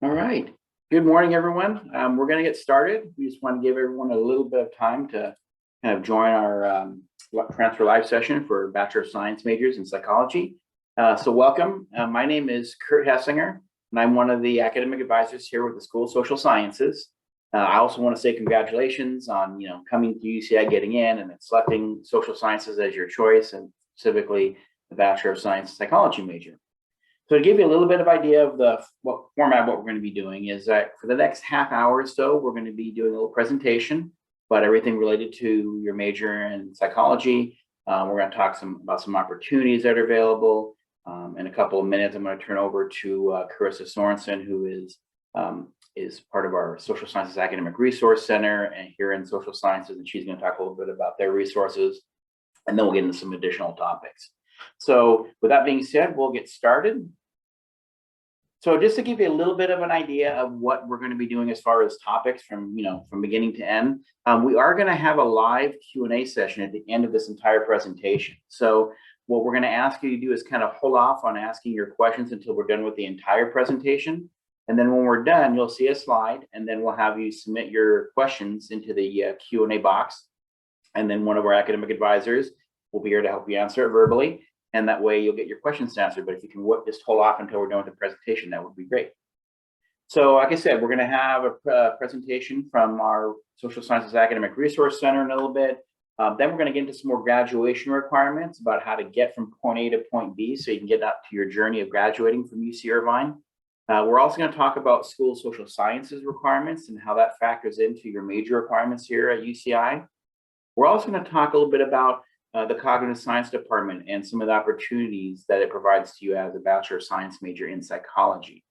All right. Good morning, everyone. We're going to get started. We just want to give everyone a little bit of time to kind of join our transfer live session for Bachelor of Science majors in psychology. So welcome. My name is Kurt Hessinger, and I'm one of the academic advisors here with the School of Social Sciences. I also want to say congratulations on coming to UCI, getting in, and then selecting social sciences as your choice, and specifically the Bachelor of Science psychology major. So to give you a little bit of idea of what we're going to be doing is that for the next half hour or so, we're going to be doing a little presentation about everything related to your major in psychology. We're going to talk about some opportunities that are available. In a couple of minutes, I'm going to turn over to Carissa Sorensen, who is part of our Social Sciences Academic Resource Center and here in Social Sciences, and she's going to talk a little bit about their resources, and then we'll get into some additional topics. So with that being said, we'll get started. So just to give you a little bit of an idea of what we're going to be doing as far as topics from beginning to end, we are going to have a live Q&A session at the end of this entire presentation. So what we're going to ask you to do is kind of hold off on asking your questions until we're done with the entire presentation. And then when we're done, you'll see a slide, and then we'll have you submit your questions into the Q&A box. And then one of our academic advisors will be here to help you answer it verbally. And that way you'll get your questions answered. But if you can just hold off until we're done with the presentation, that would be great. So like I said, we're going to have a presentation from our Social Sciences Academic Resource Center in a little bit. Then we're going to get into some more graduation requirements about how to get from point A to point B so you can get out to your journey of graduating from UC Irvine. We're also going to talk about school social sciences requirements and how that factors into your major requirements here at UCI. We're also going to talk a little bit about the Cognitive Science Department and some of the opportunities that it provides to you as a Bachelor of Science major in psychology.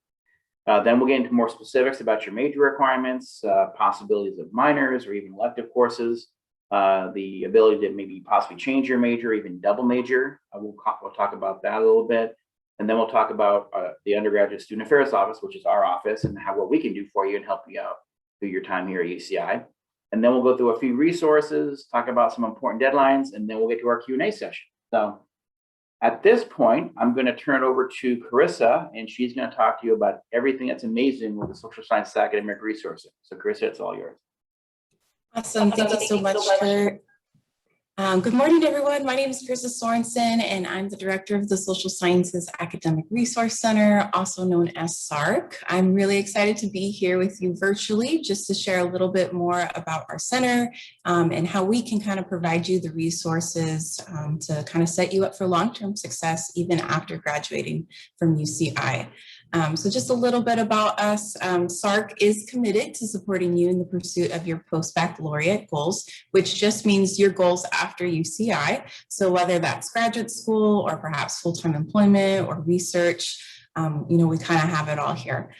Then we'll get into more specifics about your major requirements, possibilities of minors or even elective courses, the ability to maybe possibly change your major, or even double major. We'll talk about that a little bit. And then we'll talk about the Undergraduate Student Affairs Office, which is our office, and what we can do for you and help you out through your time here at UCI. And then we'll go through a few resources, talk about some important deadlines, and then we'll get to our Q&A session. So at this point, I'm going to turn it over to Carissa, and she's going to talk to you about everything that's amazing with the Social Sciences Academic Resource Center. So Carissa, it's all yours. Awesome. Thank you so much, Kurt. Good morning, everyone. My name is Carissa Sorensen, and I'm the director of the Social Sciences Academic Resource Center, also known as SARC. I'm really excited to be here with you virtually just to share a little bit more about our center and how we can kind of provide you the resources to kind of set you up for long-term success even after graduating from UCI. So just a little bit about us. SARC is committed to supporting you in the pursuit of your post-baccalaureate goals, which just means your goals after UCI. So whether that's graduate school or perhaps full-time employment or research, we kind of have it all here.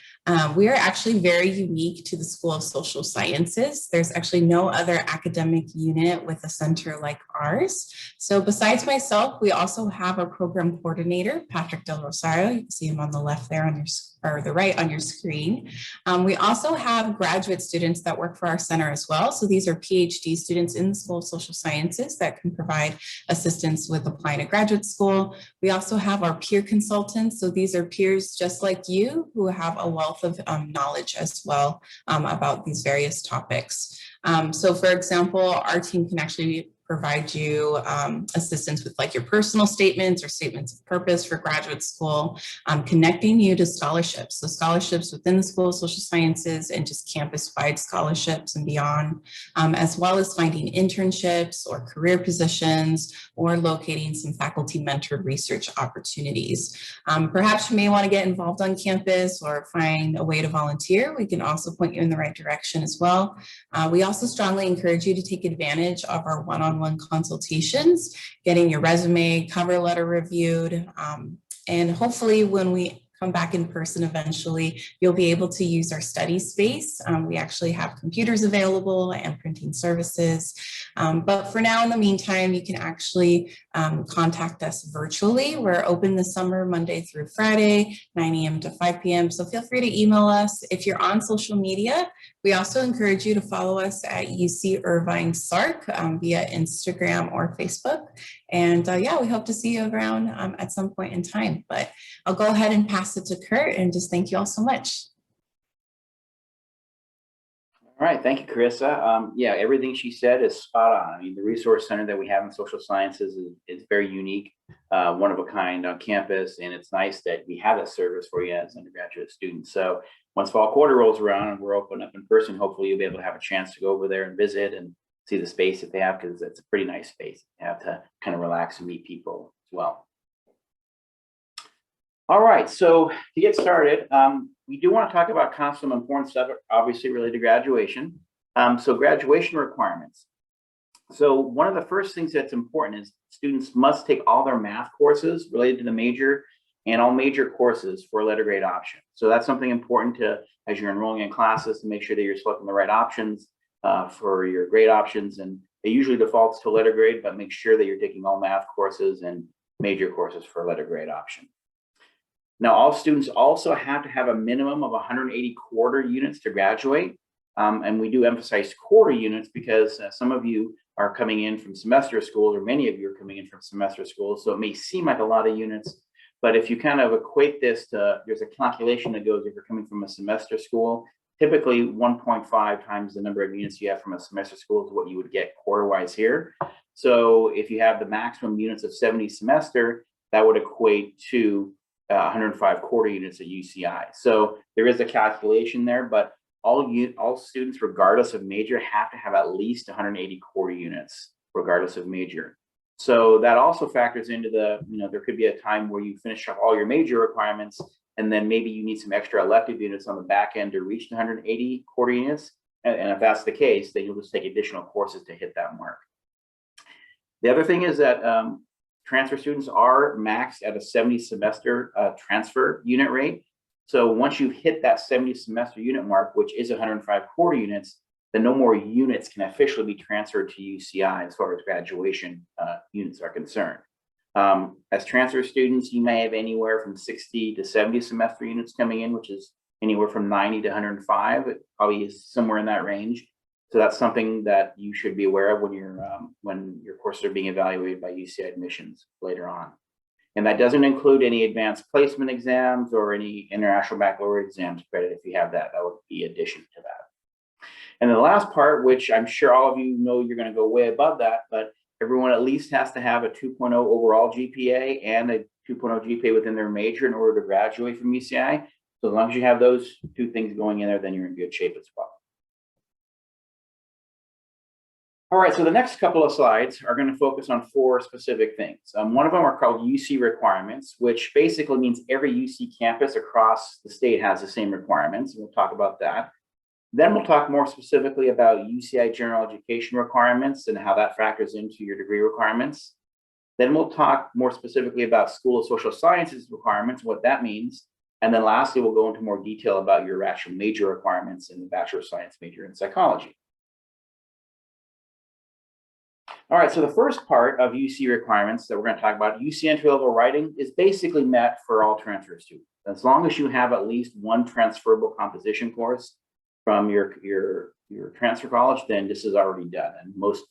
We are actually very unique to the School of Social Sciences. There's actually no other academic unit with a center like ours. So besides myself, we also have a program coordinator, Patrick Del Rosario. You can see him on the left there or the right on your screen. We also have graduate students that work for our center as well. So these are PhD students in the School of Social Sciences that can provide assistance with applying to graduate school. We also have our peer consultants. So these are peers just like you who have a wealth of knowledge as well about these various topics. So for example, our team can actually provide you assistance with like your personal statements or statements of purpose for graduate school, connecting you to scholarships. So scholarships within the School of Social Sciences and just campus-wide scholarships and beyond, as well as finding internships or career positions or locating some faculty mentored research opportunities. Perhaps you may want to get involved on campus or find a way to volunteer. We can also point you in the right direction as well. We also strongly encourage you to take advantage of our one-on-one consultations, getting your resume, cover letter reviewed, and hopefully when we come back in person eventually, you'll be able to use our study space. We actually have computers available and printing services. But for now, in the meantime, you can actually contact us virtually. We're open this summer, Monday through Friday, 9 a.m. to 5 p.m. So feel free to email us. If you're on social media, we also encourage you to follow us at UC Irvine SARC via Instagram or Facebook. And yeah, we hope to see you around at some point in time. But I'll go ahead and pass it to Kurt and just thank you all so much. All right, thank you, Carissa. Yeah, everything she said is spot on. I mean, the resource center that we have in social sciences is very unique, one of a kind on campus, and it's nice that we have that service for you as undergraduate students. So once fall quarter rolls around and we're open up in person, hopefully you'll be able to have a chance to go over there and visit and see the space that they have, because it's a pretty nice space. You have to kind of relax and meet people as well. All right, so to get started, we do want to talk about kind of some important stuff, obviously related to graduation. So graduation requirements. So one of the first things that's important is students must take all their math courses related to the major and all major courses for a letter grade option. So that's something important to, as you're enrolling in classes, to make sure that you're selecting the right options for your grade options. And it usually defaults to letter grade, but make sure that you're taking all math courses and major courses for a letter grade option. Now, all students also have to have a minimum of 180 quarter units to graduate. And we do emphasize quarter units because some of you are coming in from semester schools, or many of you are coming in from semester schools. So it may seem like a lot of units, but if you kind of equate this to, there's a calculation that goes, if you're coming from a semester school, typically 1.5 times the number of units you have from a semester school is what you would get quarter-wise here. So if you have the maximum units of 70 semester, that would equate to 105 quarter units at UCI. So there is a calculation there, but all students, regardless of major, have to have at least 180 quarter units, regardless of major. So that also factors into the, there could be a time where you finish up all your major requirements, and then maybe you need some extra elective units on the back end to reach the 180 quarter units. And if that's the case, then you'll just take additional courses to hit that mark. The other thing is that transfer students are maxed at a 70 semester transfer unit rate. So once you hit that 70 semester unit mark, which is 105 quarter units, then no more units can officially be transferred to UCI as far as graduation units are concerned. As transfer students, you may have anywhere from 60 to 70 semester units coming in, which is anywhere from 90 to 105. It probably is somewhere in that range. So that's something that you should be aware of when your courses are being evaluated by UCI admissions later on. And that doesn't include any advanced placement exams or any international baccalaureate exams credit. If you have that, that would be addition to that. And the last part, which I'm sure all of you know you're going to go way above that, but everyone at least has to have a 2.0 overall GPA and a 2.0 GPA within their major in order to graduate from UCI. So as long as you have those two things going in there, then you're in good shape as well. All right, so the next couple of slides are going to focus on 4 specific things. One of them are called UC requirements, which basically means every UC campus across the state has the same requirements. We'll talk about that. Then we'll talk more specifically about UCI general education requirements and how that factors into your degree requirements. Then we'll talk more specifically about School of Social Sciences requirements, what that means. And then lastly, we'll go into more detail about your actual major requirements in the Bachelor of Science major in psychology. All right, so the first part of UC requirements that we're going to talk about, UC entry-level writing, is basically met for all transfer students. As long as you have at least one transferable composition course from your transfer college, then this is already done. And most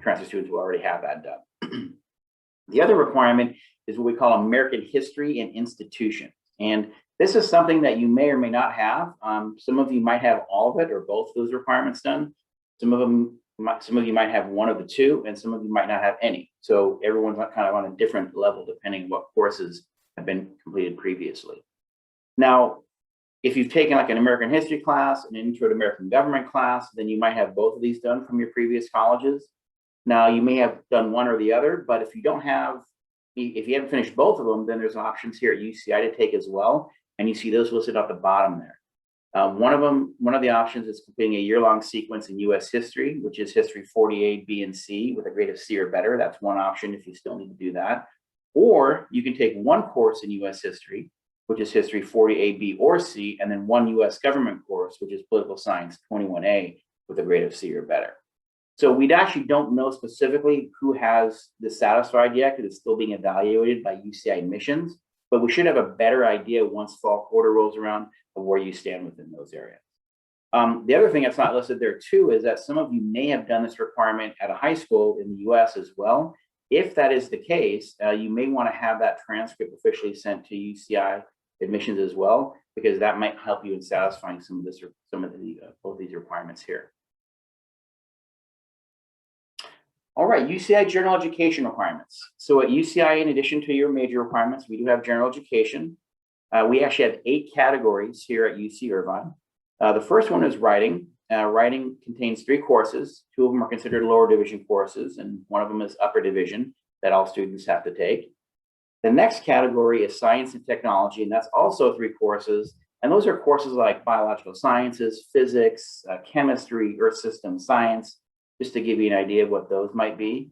transfer students will already have that done. The other requirement is what we call American History and Institutions. And this is something that you may or may not have. Some of you might have all of it or both of those requirements done. Some of you might have one of the two, and some of you might not have any. So everyone's kind of on a different level depending on what courses have been completed previously. Now, if you've taken like an American history class, an intro to American government class, then you might have both of these done from your previous colleges. Now, you may have done one or the other, but if you haven't finished both of them, then there's options here at UCI to take as well. And you see those listed at the bottom there. One of the options is completing a year-long sequence in U.S. history, which is history 40A, B, and C with a grade of C or better. That's one option if you still need to do that. Or you can take one course in U.S. history, which is history 40A, B, or C, and then one U.S. government course, which is political science 21A with a grade of C or better. So we actually don't know specifically who has this satisfied yet because it's still being evaluated by UCI admissions, but we should have a better idea once fall quarter rolls around of where you stand within those areas. The other thing that's not listed there too is that some of you may have done this requirement at a high school in the US as well. If that is the case, you may want to have that transcript officially sent to UCI admissions as well, because that might help you in satisfying some of this or some of the both these requirements here. All right, UCI general education requirements. So at UCI, in addition to your major requirements, we do have general education. We actually have 8 categories here at UC Irvine. The first one is writing. Writing contains 3 courses. 2 of them are considered lower division courses, and 1 of them is upper division that all students have to take. The next category is science and technology, and that's also 3 courses. And those are courses like biological sciences, physics, chemistry, earth system science, just to give you an idea of what those might be.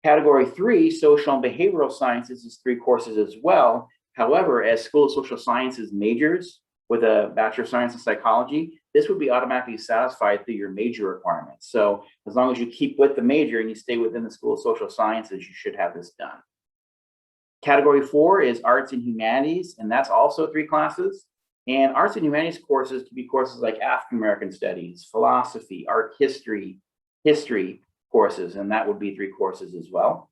Category 3, social and behavioral sciences, is 3 courses as well. However, as School of Social Sciences majors with a Bachelor of Science in Psychology, this would be automatically satisfied through your major requirements. So as long as you keep with the major and you stay within the School of Social Sciences, you should have this done. Category 4 is arts and humanities, and that's also 3 classes. And arts and humanities courses could be courses like African American studies, philosophy, art history courses, and that would be 3 courses as well.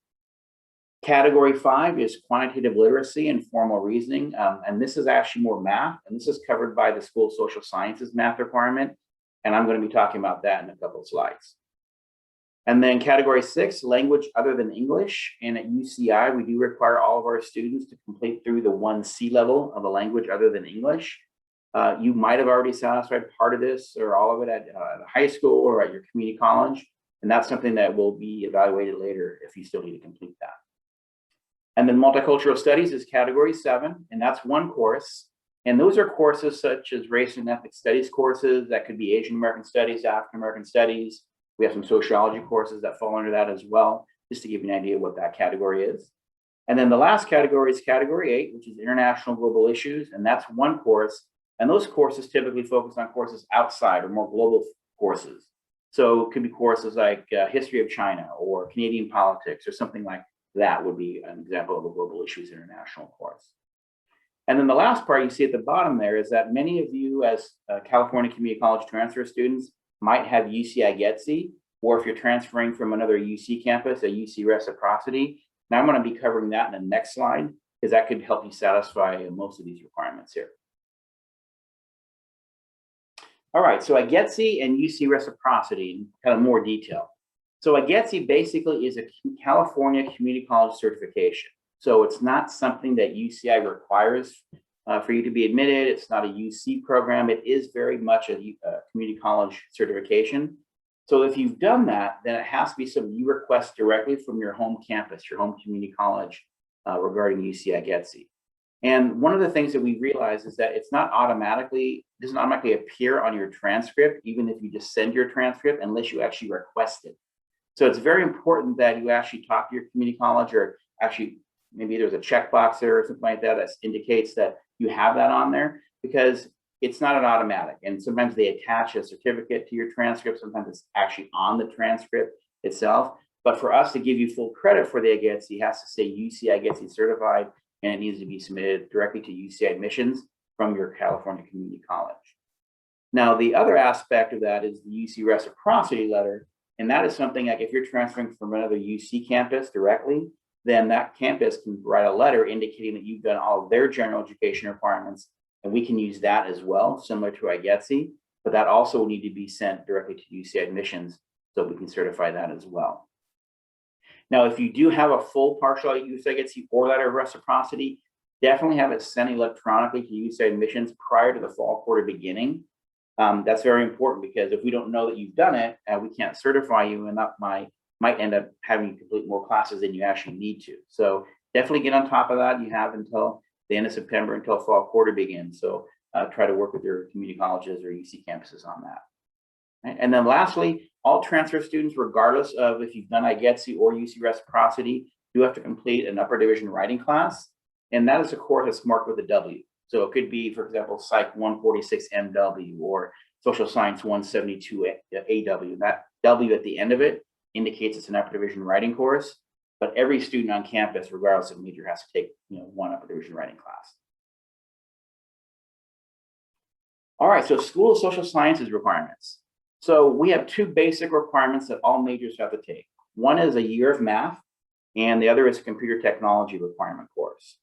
Category 5 is quantitative literacy and formal reasoning, and this is actually more math, and this is covered by the School of Social Sciences math requirement, and I'm going to be talking about that in a couple of slides. And then category 6, language other than English, and at UCI, we do require all of our students to complete through the 1C level of a language other than English. You might have already satisfied part of this or all of it at high school or at your community college, and that's something that will be evaluated later if you still need to complete that. And then multicultural studies is category 7, and that's 1 course. And those are courses such as race and ethnic studies courses. That could be Asian American studies, African American studies. We have some sociology courses that fall under that as well, just to give you an idea of what that category is. And then the last category is category 8, which is international global issues, and that's 1 course. And those courses typically focus on courses outside or more global courses. So it could be courses like history of China or Canadian politics or something like that would be an example of a global issues international course. And then the last part you see at the bottom there is that many of you as California Community College transfer students might have UCI GETC, or if you're transferring from another UC campus, a UC reciprocity. Now I'm going to be covering that in the next slide, because that could help you satisfy most of these requirements here. All right, so a GETC and UC reciprocity in kind of more detail. So a GETC basically is a California Community College certification. So it's not something that UCI requires for you to be admitted. It's not a UC program. It is very much a community college certification. So if you've done that, then it has to be something you request directly from your home campus, your home community college regarding UCI GETC. And one of the things that we realize is that it's not doesn't automatically appear on your transcript, even if you just send your transcript, unless you actually request it. So it's very important that you actually talk to your community college, or actually maybe there's a checkbox there or something like that that indicates that you have that on there, because it's not an automatic. And sometimes they attach a certificate to your transcript. Sometimes it's actually on the transcript itself. But for us to give you full credit for the GETC, it has to say UCI GETC certified, and it needs to be submitted directly to UCI admissions from your California Community College. Now, the other aspect of that is the UC reciprocity letter. And that is something like if you're transferring from another UC campus directly, then that campus can write a letter indicating that you've done all of their general education requirements, and we can use that as well, similar to IGETC, but that also will need to be sent directly to UC admissions so we can certify that as well. Now, if you do have a full partial UC IGETC or letter of reciprocity, definitely have it sent electronically to UC admissions prior to the fall quarter beginning. That's very important, because if we don't know that you've done it, we can't certify you, and that might end up having you complete more classes than you actually need to. So definitely get on top of that. You have until the end of September, until fall quarter begins. So try to work with your community colleges or UC campuses on that. Right? And then lastly, all transfer students, regardless of if you've done IGETC or UC reciprocity, do have to complete an upper division writing class. And that is a course that's marked with a W. So it could be, for example, Psych 146 MW or Social Science 172 AW. That W at the end of it indicates it's an upper division writing course, but every student on campus, regardless of major, has to take one upper division writing class. All right, so School of Social Sciences requirements. So we have 2 basic requirements that all majors have to take. One is a year of math, and the other is a computer technology requirement course.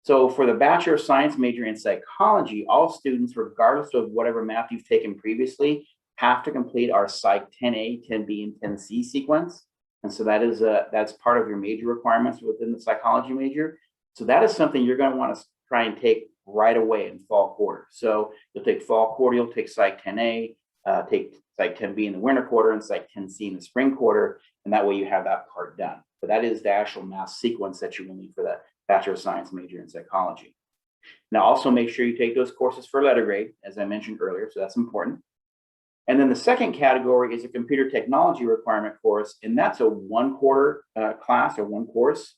So for the Bachelor of Science major in psychology, all students, regardless of whatever math you've taken previously, have to complete our Psych 10A, 10B, and 10C sequence. And so that's part of your major requirements within the psychology major. So that is something you're going to want to try and take right away in fall quarter. So you'll take fall quarter, you'll take Psych 10A, take Psych 10B in the winter quarter and Psych 10C in the spring quarter. And that way you have that part done. But that is the actual math sequence that you will need for the Bachelor of Science major in psychology. Now also make sure you take those courses for letter grade, as I mentioned earlier, so that's important. And then the second category is a computer technology requirement course, and that's a 1 quarter class or 1 course.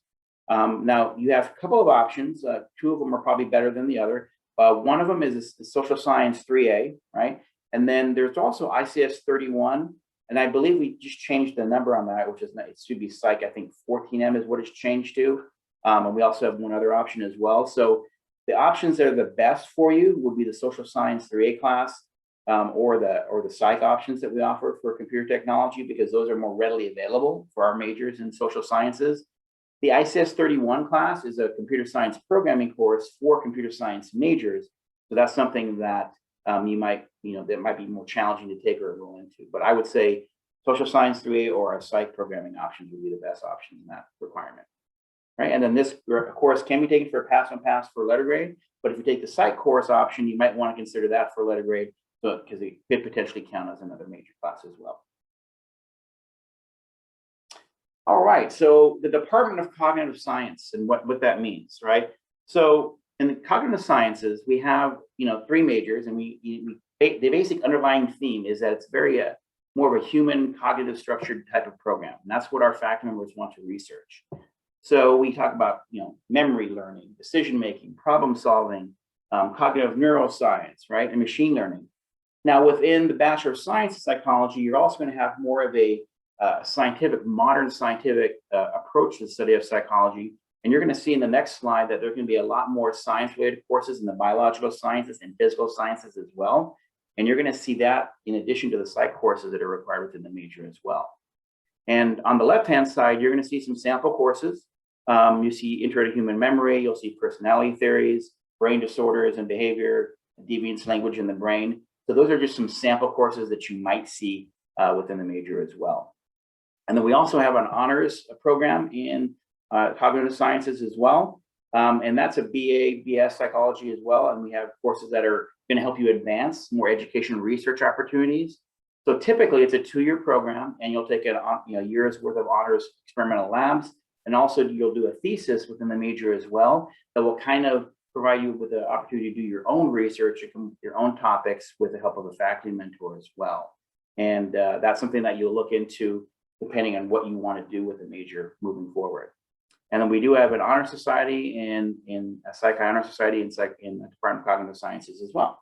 Now you have a couple of options. 2 of them are probably better than the other. One of them is Social Science 3A, right? And then there's also ICS 31, and I believe we just changed the number on that, which is, it should be Psych, I think 14M is what it's changed to. And we also have one other option as well. So the options that are the best for you would be the Social Science 3A class, or the Psych options that we offer for computer technology, because those are more readily available for our majors in social sciences. The ICS 31 class is a computer science programming course for computer science majors. So that's something that that might be more challenging to take or enroll into. But I would say Social Science 3A or a Psych programming options would be the best option in that requirement. Right, and then this course can be taken for a pass for letter grade, but if you take the Psych course option, you might want to consider that for letter grade, because it could potentially count as another major class as well. All right, so the Department of Cognitive Science and what that means, right? So in the cognitive sciences, we have 3 majors, and the basic underlying theme is that it's very more of a human cognitive structured type of program, and that's what our faculty members want to research. So we talk about memory learning, decision making, problem solving, cognitive neuroscience, right, and machine learning. Now within the Bachelor of Science in Psychology, you're also going to have more of a modern scientific approach to the study of psychology. And you're going to see in the next slide that there's going to be a lot more science-related courses in the biological sciences and physical sciences as well. And you're going to see that in addition to the psych courses that are required within the major as well. And on the left-hand side, you're going to see some sample courses. You see Intro to Human Memory, you'll see personality theories, brain disorders and behavior, deviance language in the brain. So those are just some sample courses that you might see within the major as well. And then we also have an honors program in cognitive sciences as well. And that's a BA, BS psychology as well. And we have courses that are going to help you advance more education and research opportunities. So typically it's a 2-year program, and you'll take a year's worth of honors experimental labs. And also you'll do a thesis within the major as well that will kind of provide you with the opportunity to do your own research, your own topics with the help of a faculty mentor as well. And that's something that you'll look into depending on what you want to do with the major moving forward. And then we do have an honor society in a psych honor society in the Department of Cognitive Sciences as well.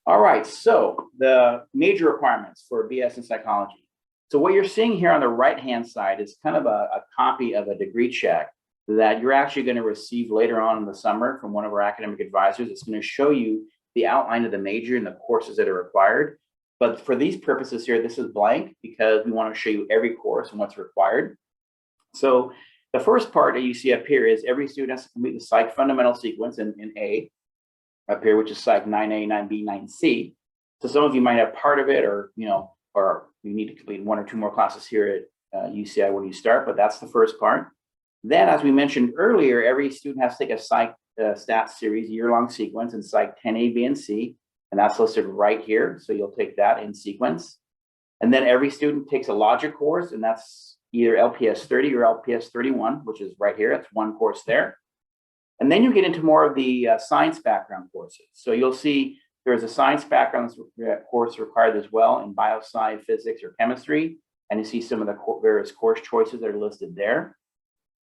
All right, so the major requirements for BS in psychology. So what you're seeing here on the right-hand side is kind of a copy of a degree check that you're actually going to receive later on in the summer from one of our academic advisors. It's going to show you the outline of the major and the courses that are required. But for these purposes here, this is blank because we want to show you every course and what's required. So the first part that you see up here is every student has to complete the psych fundamental sequence in A up here, which is psych 9A, 9B, 9C. So some of you might have part of it, or or you need to complete 1 or 2 more classes here at UCI when you start, but that's the first part. Then, as we mentioned earlier, every student has to take a psych stats series year-long sequence in psych 10A, B, and C, and that's listed right here. So you'll take that in sequence. And then every student takes a logic course, and that's either LPS 30 or LPS 31, which is right here. That's one course there. And then you get into more of the science background courses. So you'll see there's a science background course required as well in biosci, physics, or chemistry. And you see some of the various course choices that are listed there.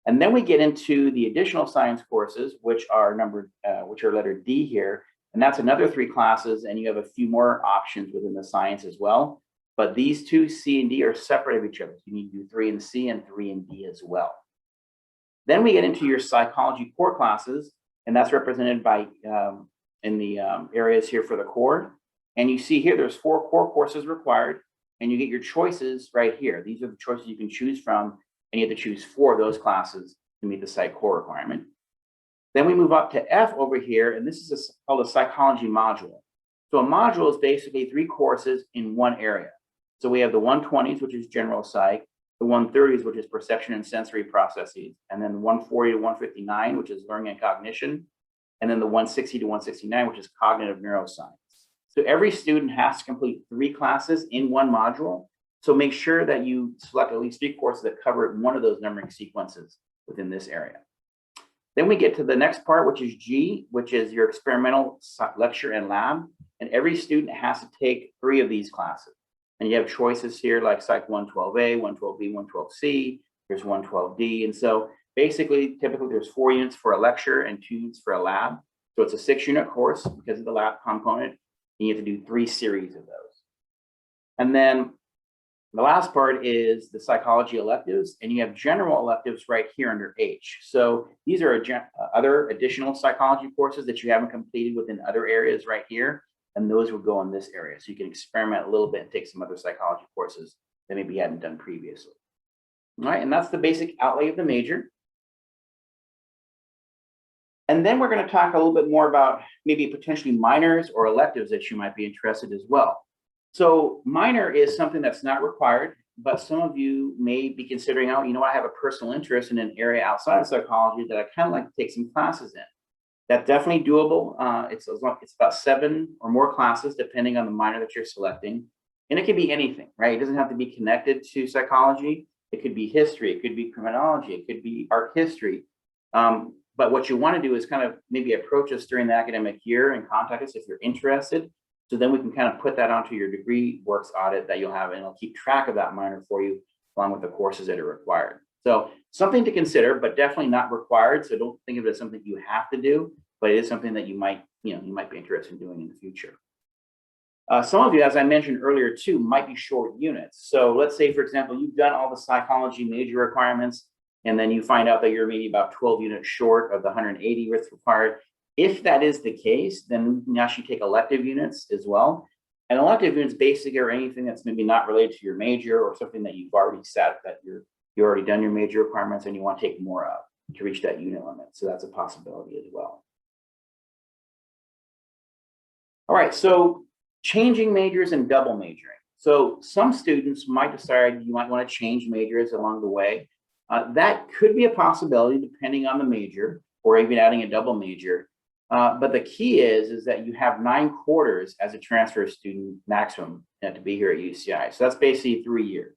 And then we get into the additional science courses, which are letter D here. And that's another 3 classes, and you have a few more options within the science as well. But these 2, C and D, are separate of each other. You need to do 3 in C and 3 in D as well. Then we get into your psychology core classes, and that's represented by in the areas here for the core. And you see here, there's 4 core courses required, and you get your choices right here. These are the choices you can choose from, and you have to choose 4 of those classes. to meet the Psych core requirement. Then we move up to F over here, and this is called a psychology module. So a module is basically 3 courses in one area. So we have the 120s, which is general psych, the 130s, which is perception and sensory processes, and then 140 to 159, which is learning and cognition, and then the 160 to 169, which is cognitive neuroscience. So every student has to complete 3 classes in one module. So make sure that you select at least 3 courses that cover one of those numbering sequences within this area. Then we get to the next part, which is G, which is your experimental lecture and lab. And every student has to take 3 of these classes. And you have choices here like Psych 112A, 112B, 112C, there's 112D. And so basically, typically there's 4 units for a lecture and 2 units for a lab. So it's a 6-unit course because of the lab component. And you have to do 3 series of those. And then the last part is the psychology electives, and you have general electives right here under H. So these are other additional psychology courses that you haven't completed within other areas right here, and those will go in this area. So you can experiment a little bit and take some other psychology courses that maybe you hadn't done previously. All right, and that's the basic outlay of the major. And then we're going to talk a little bit more about maybe potentially minors or electives that you might be interested as well. So minor is something that's not required, but some of you may be considering, oh, you know, I have a personal interest in an area outside of psychology that I kind of like to take some classes in. That's definitely doable. It's about 7 or more classes, depending on the minor that you're selecting. And it could be anything, right? It doesn't have to be connected to psychology. It could be history. It could be criminology. It could be art history. But what you want to do is kind of maybe approach us during the academic year and contact us if you're interested. So then we can kind of put that onto your degree works audit that you'll have, and it'll keep track of that minor for you along with the courses that are required. So something to consider, but definitely not required. So don't think of it as something you have to do, but it is something that you might be interested in doing in the future. Some of you, as I mentioned earlier too, might be short units. So let's say, for example, you've done all the psychology major requirements, and then you find out that you're maybe about 12 units short of the 180 that's required. If that is the case, then we can actually take elective units as well. And elective units basically are anything that's maybe not related to your major or something that you've already set, that you've already done your major requirements and you want to take more of to reach that unit limit. So that's a possibility as well. All right, so changing majors and double majoring. So some students might decide you might want to change majors along the way. That could be a possibility depending on the major, or even adding a double major. But the key is that you have 9 quarters as a transfer student maximum to be here at UCI. So that's basically 3 years.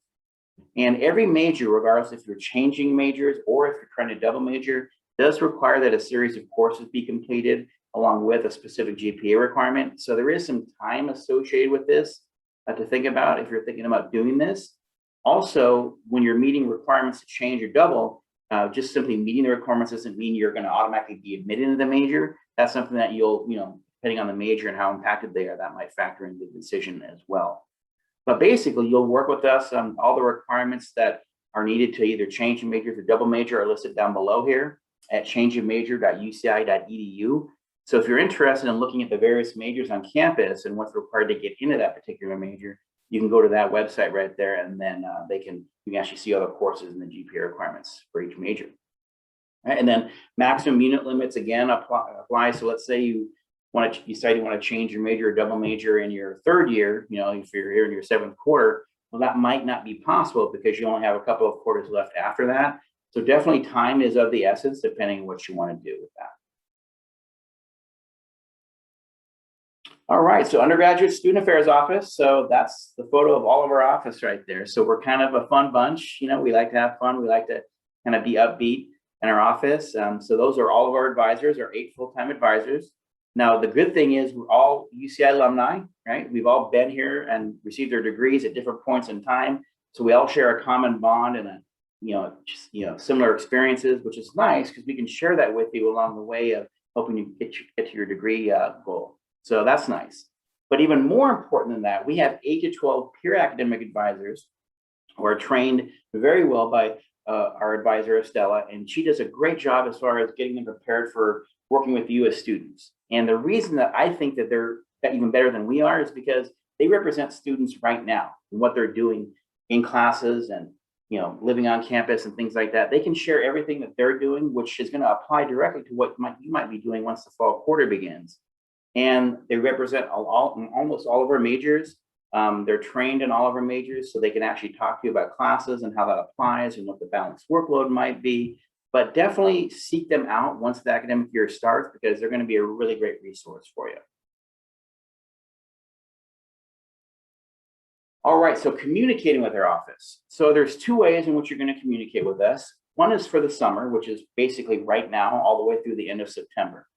And every major, regardless if you're changing majors or if you're trying to double major, does require that a series of courses be completed along with a specific GPA requirement. So there is some time associated with this to think about if you're thinking about doing this. Also, when you're meeting requirements to change or double, just simply meeting the requirements doesn't mean you're going to automatically be admitted into the major. That's something that you'll, depending on the major and how impacted they are, that might factor into the decision as well. But basically, you'll work with us on all the requirements that are needed to either change a major to double major are listed down below here at changeofmajor.uci.edu. So if you're interested in looking at the various majors on campus and what's required to get into that particular major, you can go to that website right there, and then you can actually see all the courses and the GPA requirements for each major. Right, and then maximum unit limits again apply. So let's say you decide you want to change your major or double major in your 3rd year. If you're here in your 7th quarter, well, that might not be possible because you only have a couple of quarters left after that. So definitely time is of the essence, depending on what you want to do with that. All right, so undergraduate student affairs office. So that's the photo of all of our office right there. So we're kind of a fun bunch. We like to have fun. We like to kind of be upbeat in our office. So those are all of our advisors, our 8 full-time advisors. Now, the good thing is we're all UCI alumni, right? We've all been here and received our degrees at different points in time. So we all share a common bond and similar experiences, which is nice because we can share that with you along the way of helping you get to your degree goal. So that's nice. But even more important than that, we have 8 to 12 peer academic advisors who are trained very well by our advisor, Estella, and she does a great job as far as getting them prepared for working with you as students. And the reason that I think that they're even better than we are is because they represent students right now and what they're doing in classes and living on campus and things like that. They can share everything that they're doing, which is going to apply directly to what you might be doing once the fall quarter begins. And they represent almost all of our majors. They're trained in all of our majors, so they can actually talk to you about classes and how that applies and what the balanced workload might be. But definitely seek them out once the academic year starts, because they're going to be a really great resource for you. All right, so communicating with our office. So there's two ways in which you're going to communicate with us. One is for the summer, which is basically right now, all the way through the end of September.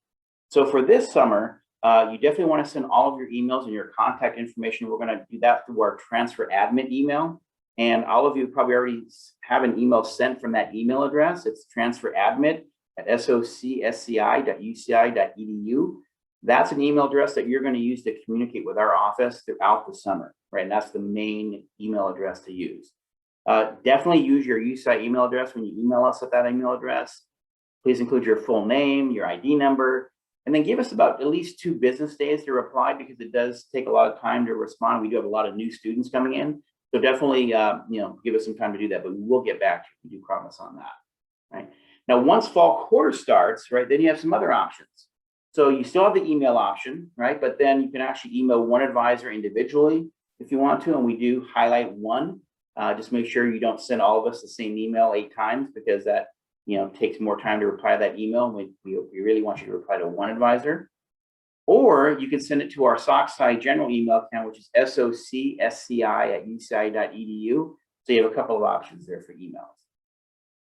So for this summer, you definitely want to send all of your emails and your contact information. We're going to do that through our transfer admin email. And all of you probably already have an email sent from that email address. It's transferadmin@socsci.uci.edu. That's an email address that you're going to use to communicate with our office throughout the summer, right? And that's the main email address to use. Definitely use your UCI email address when you email us at that email address. Please include your full name, your ID number, and then give us about at least 2 business days to reply, because it does take a lot of time to respond. We do have a lot of new students coming in. So definitely, give us some time to do that, but we will get back to you. We do promise on that, right? Now, once fall quarter starts, right, then you have some other options. So you still have the email option, right? But then you can actually email one advisor individually if you want to, and we do highlight one. Just make sure you don't send all of us the same email 8 times, because that takes more time to reply to that email. We really want you to reply to one advisor. Or you can send it to our SOCSCI general email account, which is socsci@uci.edu. So you have a couple of options there for emails.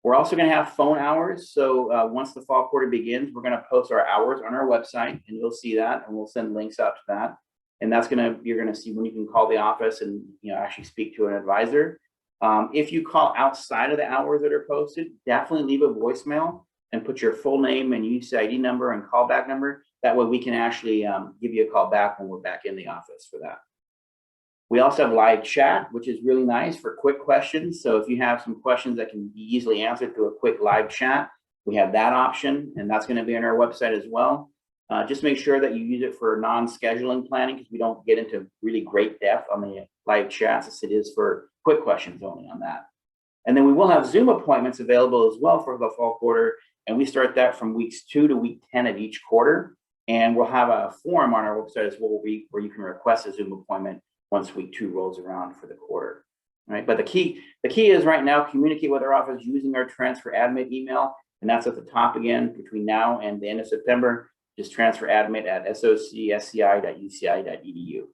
We're also going to have phone hours. So once the fall quarter begins, we're going to post our hours on our website, and you'll see that, and we'll send links out to that. And you're going to see when you can call the office and actually speak to an advisor. If you call outside of the hours that are posted, definitely leave a voicemail and put your full name and UC ID number and callback number. That way we can actually give you a call back when we're back in the office for that. We also have live chat, which is really nice for quick questions. So if you have some questions that can be easily answered through a quick live chat, we have that option, and that's going to be on our website as well. Just make sure that you use it for non-scheduling planning, because we don't get into really great depth on the live chats, as it is for quick questions only on that. And then we will have Zoom appointments available as well for the fall quarter, and we start that from weeks 2 to week 10 of each quarter. And we'll have a form on our website as well where you can request a Zoom appointment once week 2 rolls around for the quarter. Right? But the key is right now, communicate with our office using our transfer admin email, and that's at the top again between now and the end of September. Just transferadmin@socsci.uci.edu.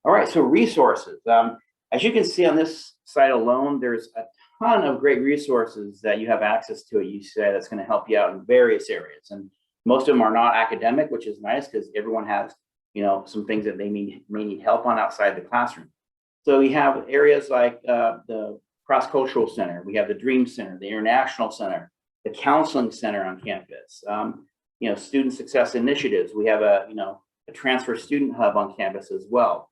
All right, so resources. As you can see on this site alone, there's a ton of great resources that you have access to at UCI that's going to help you out in various areas. And most of them are not academic, which is nice, because everyone has some things that they may need help on outside the classroom. So we have areas like the Cross-Cultural Center, we have the Dream Center, the International Center, the Counseling Center on campus, Student Success Initiatives. We have a Transfer Student Hub on campus as well,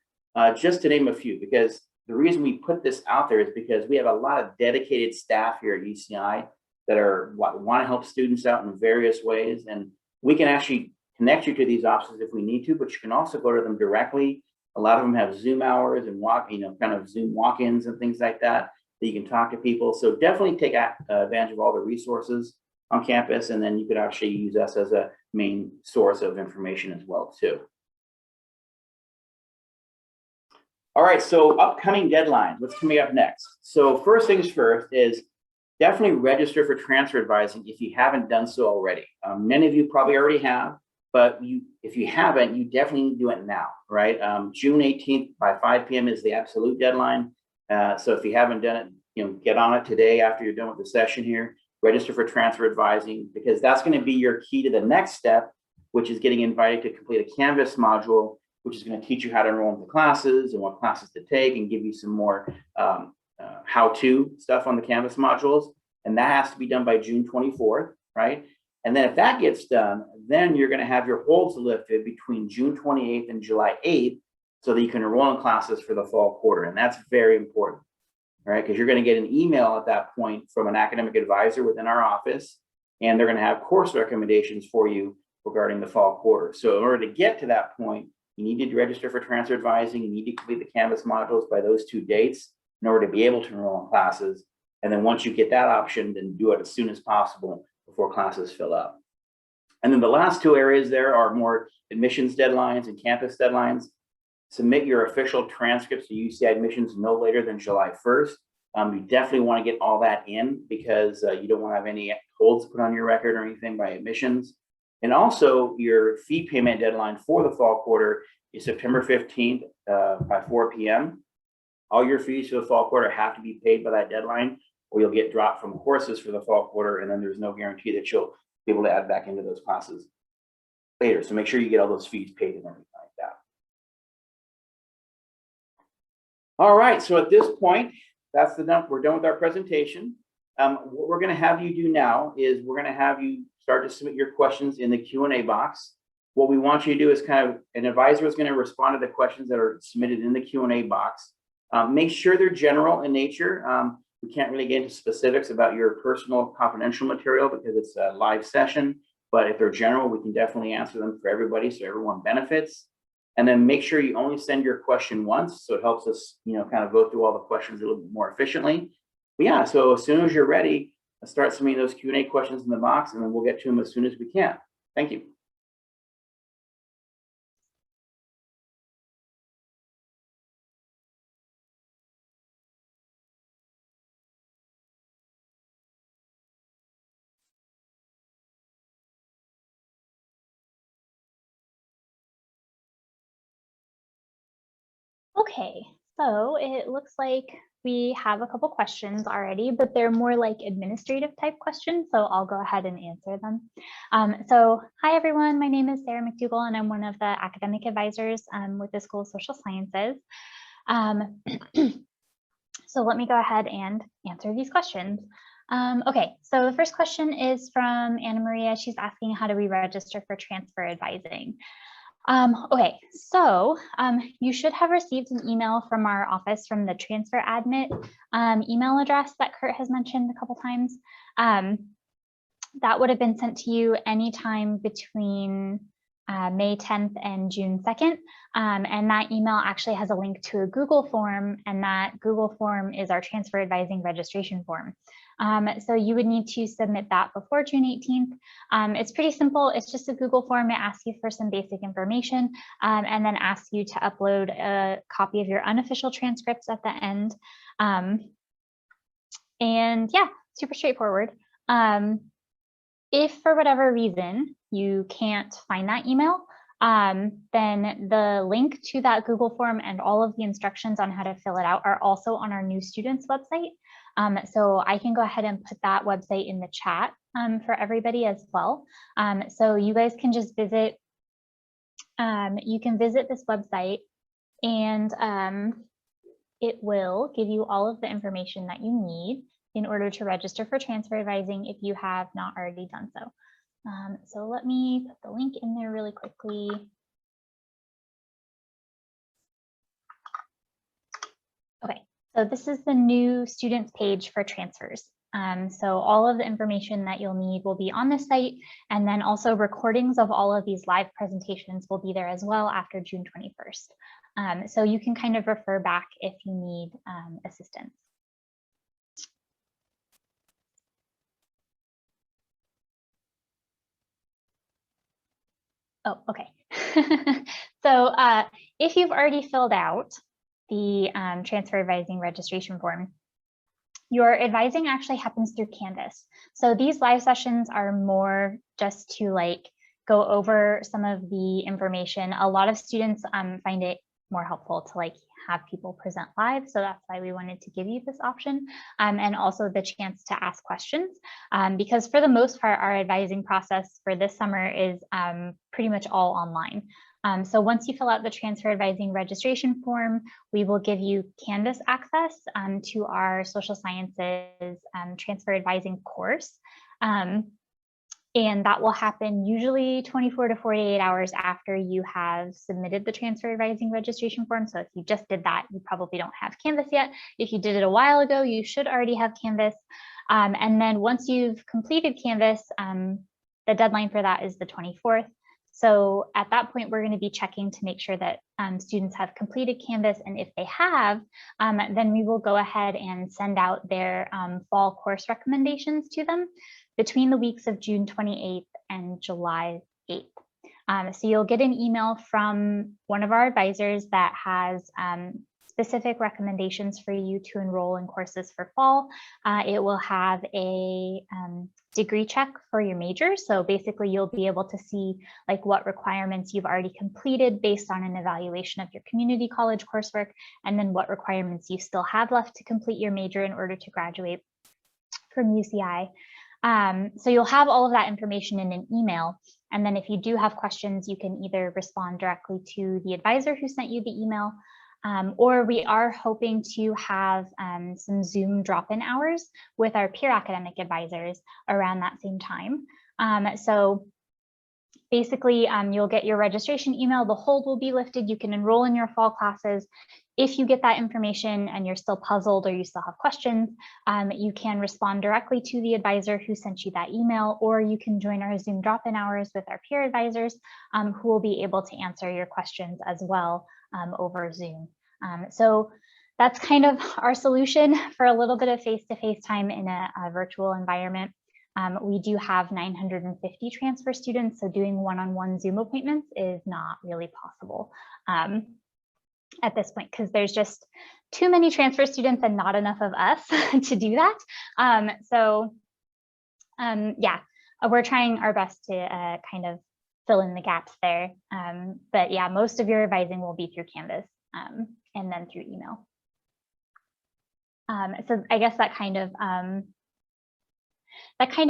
just to name a few, because the reason we put this out there is because we have a lot of dedicated staff here at UCI that want to help students out in various ways, and we can actually connect you to these offices if we need to, but you can also go to them directly. A lot of them have Zoom hours and kind of Zoom walk-ins and things like that you can talk to people. So definitely take advantage of all the resources on campus, and then you could actually use us as a main source of information as well too. All right, so upcoming deadlines, what's coming up next? So first things first is definitely register for transfer advising if you haven't done so already. Many of you probably already have, but if you haven't, you definitely need to do it now, right? June 18th by 5 p.m. is the absolute deadline. So if you haven't done it, get on it today after you're done with the session here. Register for transfer advising, because that's going to be your key to the next step, which is getting invited to complete a Canvas module, which is going to teach you how to enroll into classes and what classes to take, and give you some more how-to stuff on the Canvas modules. And that has to be done by June 24th, right? And then if that gets done, then you're going to have your holds lifted between June 28th and July 8th, so that you can enroll in classes for the fall quarter. And that's very important, right? Because you're going to get an email at that point from an academic advisor within our office, and they're going to have course recommendations for you regarding the fall quarter. So in order to get to that point, you need to register for transfer advising. You need to complete the Canvas modules by those 2 dates in order to be able to enroll in classes. And then once you get that option, then do it as soon as possible before classes fill up. And then the last 2 areas there are more admissions deadlines and campus deadlines. Submit your official transcripts to UCI admissions no later than July 1st. You definitely want to get all that in because you don't want to have any holds put on your record or anything by admissions. And also your fee payment deadline for the fall quarter is September 15th by 4 p.m. All your fees for the fall quarter have to be paid by that deadline, or you'll get dropped from courses for the fall quarter, and then there's no guarantee that you'll be able to add back into those classes later. So make sure you get all those fees paid and everything like that. All right, so at this point, that's the number. We're done with our presentation. What we're going to have you do now is we're going to have you start to submit your questions in the Q&A box. What we want you to do is an advisor is going to respond to the questions that are submitted in the Q&A box. Make sure they're general in nature. We can't really get into specifics about your personal confidential material because it's a live session, but if they're general, we can definitely answer them for everybody so everyone benefits. And then make sure you only send your question once, so it helps us, kind of go through all the questions a little bit more efficiently. But yeah, so as soon as you're ready, start submitting those Q&A questions in the box, and then we'll get to them as soon as we can. Thank you. Okay, so it looks like we have a couple questions already, but they're more like administrative type questions, so I'll go ahead and answer them. So hi everyone, my name is Sarah McDougall and I'm one of the academic advisors with the School of Social Sciences. So let me go ahead and answer these questions. Okay, so the first question is from Anna Maria. She's asking, how do we register for transfer advising? Okay, so you should have received an email from our office from the transfer admit email address that Kurt has mentioned a couple times. That would have been sent to you anytime between May 10th and June 2nd. And that email actually has a link to a Google form, and that Google form is our transfer advising registration form. So you would need to submit that before June 18th. It's pretty simple. It's just a Google form. It asks you for some basic information and then asks you to upload a copy of your unofficial transcripts at the end. And yeah, super straightforward. If for whatever reason you can't find that email, then the link to that Google form and all of the instructions on how to fill it out are also on our new students website. So I can go ahead and put that website in the chat for everybody as well. So you guys can just visit, you can visit this website and it will give you all of the information that you need in order to register for transfer advising if you have not already done so. So let me put the link in there really quickly. Okay, so this is the new students page for transfers. So all of the information that you'll need will be on the site, and then also recordings of all of these live presentations will be there as well after June 21st. So you can kind of refer back if you need assistance. Oh, okay. So if you've already filled out the transfer advising registration form, your advising actually happens through Canvas. So these live sessions are more just to go over some of the information. A lot of students find it more helpful to have people present live. So that's why we wanted to give you this option and also the chance to ask questions because for the most part, our advising process for this summer is pretty much all online. So once you fill out the transfer advising registration form, we will give you Canvas access to our social sciences transfer advising course. And that will happen usually 24 to 48 hours after you have submitted the transfer advising registration form. So if you just did that, you probably don't have Canvas yet. If you did it a while ago, you should already have Canvas. And then once you've completed Canvas, the deadline for that is the 24th. So at that point, we're going to be checking to make sure that students have completed Canvas. And if they have, then we will go ahead and send out their fall course recommendations to them between the weeks of June 28th and July 8th. So you'll get an email from one of our advisors that has specific recommendations for you to enroll in courses for fall. It will have a degree check for your major. So basically you'll be able to see like what requirements you've already completed based on an evaluation of your community college coursework, and then what requirements you still have left to complete your major in order to graduate from UCI. So you'll have all of that information in an email. And then if you do have questions, you can either respond directly to the advisor who sent you the email, or we are hoping to have some Zoom drop-in hours with our peer academic advisors around that same time. So basically, you'll get your registration email, the hold will be lifted, you can enroll in your fall classes. If you get that information and you're still puzzled or you still have questions, you can respond directly to the advisor who sent you that email, or you can join our Zoom drop-in hours with our peer advisors who will be able to answer your questions as well over Zoom. So that's kind of our solution for a little bit of face-to-face time in a virtual environment. We do have 950 transfer students, so doing one-on-one Zoom appointments is not really possible at this point, because there's just too many transfer students and not enough of us to do that. Yeah, we're trying our best to kind of fill in the gaps there. But yeah, most of your advising will be through Canvas and then through email. So I guess that kind of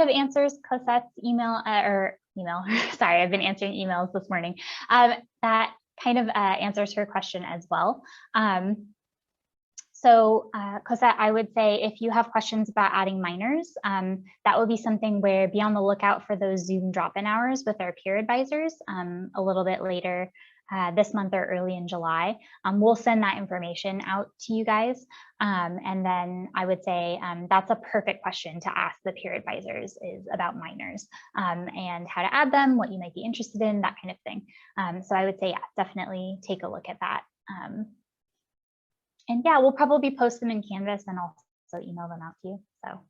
answers Cosette's email sorry, I've been answering emails this morning. That kind of answers her question as well. So Cosette, I would say if you have questions about adding minors, that would be something where be on the lookout for those Zoom drop-in hours with our peer advisors a little bit later this month or early in July. We'll send that information out to you guys. And then I would say that's a perfect question to ask the peer advisors is about minors and how to add them, what you might be interested in, that kind of thing. So I would say, yeah, definitely take a look at that. And yeah, we'll probably post them in Canvas and also email them out to you. So.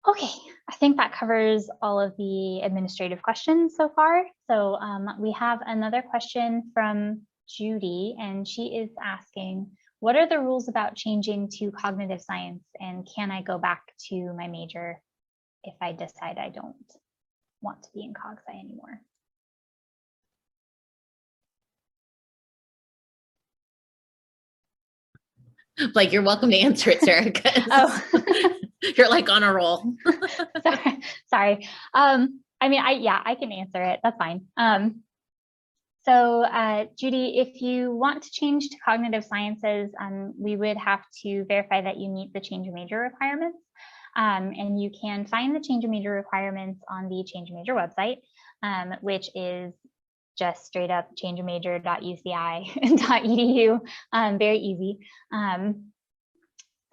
Okay, I think that covers all of the administrative questions so far. So we have another question from Judy, and she is asking, what are the rules about changing to cognitive science, and can I go back to my major if I decide I don't want to be in cog sci anymore? Like, you're welcome to answer it, Sarah. Oh. You're like on a roll. Sorry. I mean, I can answer it. That's fine. So Judy, if you want to change to cognitive sciences, we would have to verify that you meet the change of major requirements. And you can find the change of major requirements on the change of major website, which is just straight up changeofmajor.uci.edu. Very easy.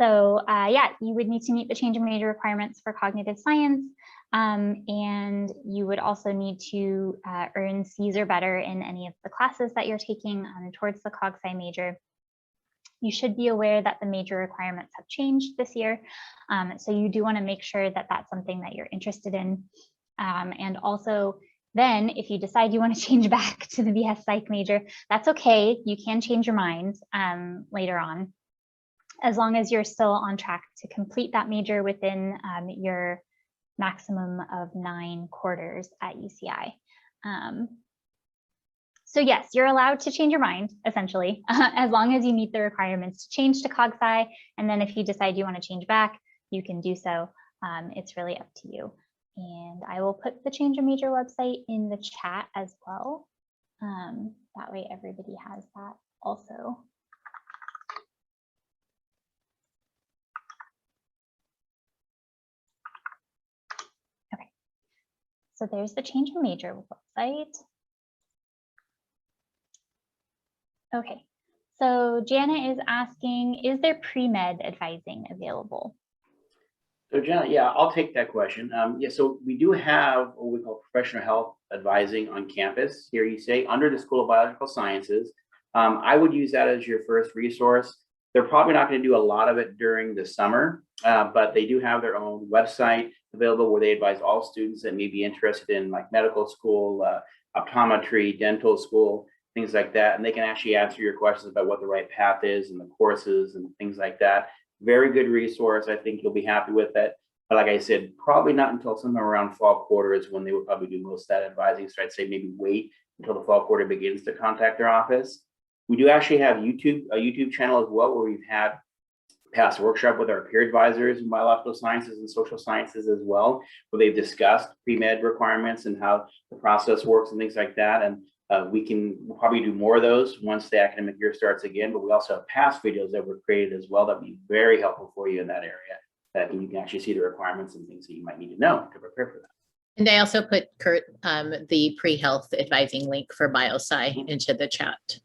So yeah, you would need to meet the change of major requirements for cognitive science. And you would also need to earn Cs or better in any of the classes that you're taking towards the cog sci major. You should be aware that the major requirements have changed this year. So you do want to make sure that that's something that you're interested in. And also, then if you decide you want to change back to the BS Psych major, that's okay. You can change your mind later on, as long as you're still on track to complete that major within your maximum of 9 quarters at UCI. So yes, you're allowed to change your mind, essentially, as long as you meet the requirements to change to cog sci. And then if you decide you want to change back, you can do so. It's really up to you. And I will put the change of major website in the chat as well. That way everybody has that also. Okay, so there's the change of major website. Okay, so Jana is asking, is there pre-med advising available? So Jenna, yeah, I'll take that question. Yeah, so we do have what we call professional health advising on campus here, you say, under the School of Biological Sciences. I would use that as your first resource. They're probably not going to do a lot of it during the summer, but they do have their own website available where they advise all students that may be interested in like medical school, optometry, dental school, things like that. And they can actually answer your questions about what the right path is and the courses and things like that. Very good resource. I think you'll be happy with it. But like I said, probably not until somewhere around fall quarter is when they would probably do most of that advising. So I'd say maybe wait until the fall quarter begins to contact their office. We do actually have a YouTube channel as well, where we've had past workshop with our peer advisors in biological sciences and social sciences as well, where they've discussed pre-med requirements and how the process works and things like that. And we'll probably do more of those once the academic year starts again, but we also have past videos that were created as well that would be very helpful for you in that area, that you can actually see the requirements and things that you might need to know to prepare for that. And I also put, Kurt, the PreHealth Advising link for BioSci into the chat.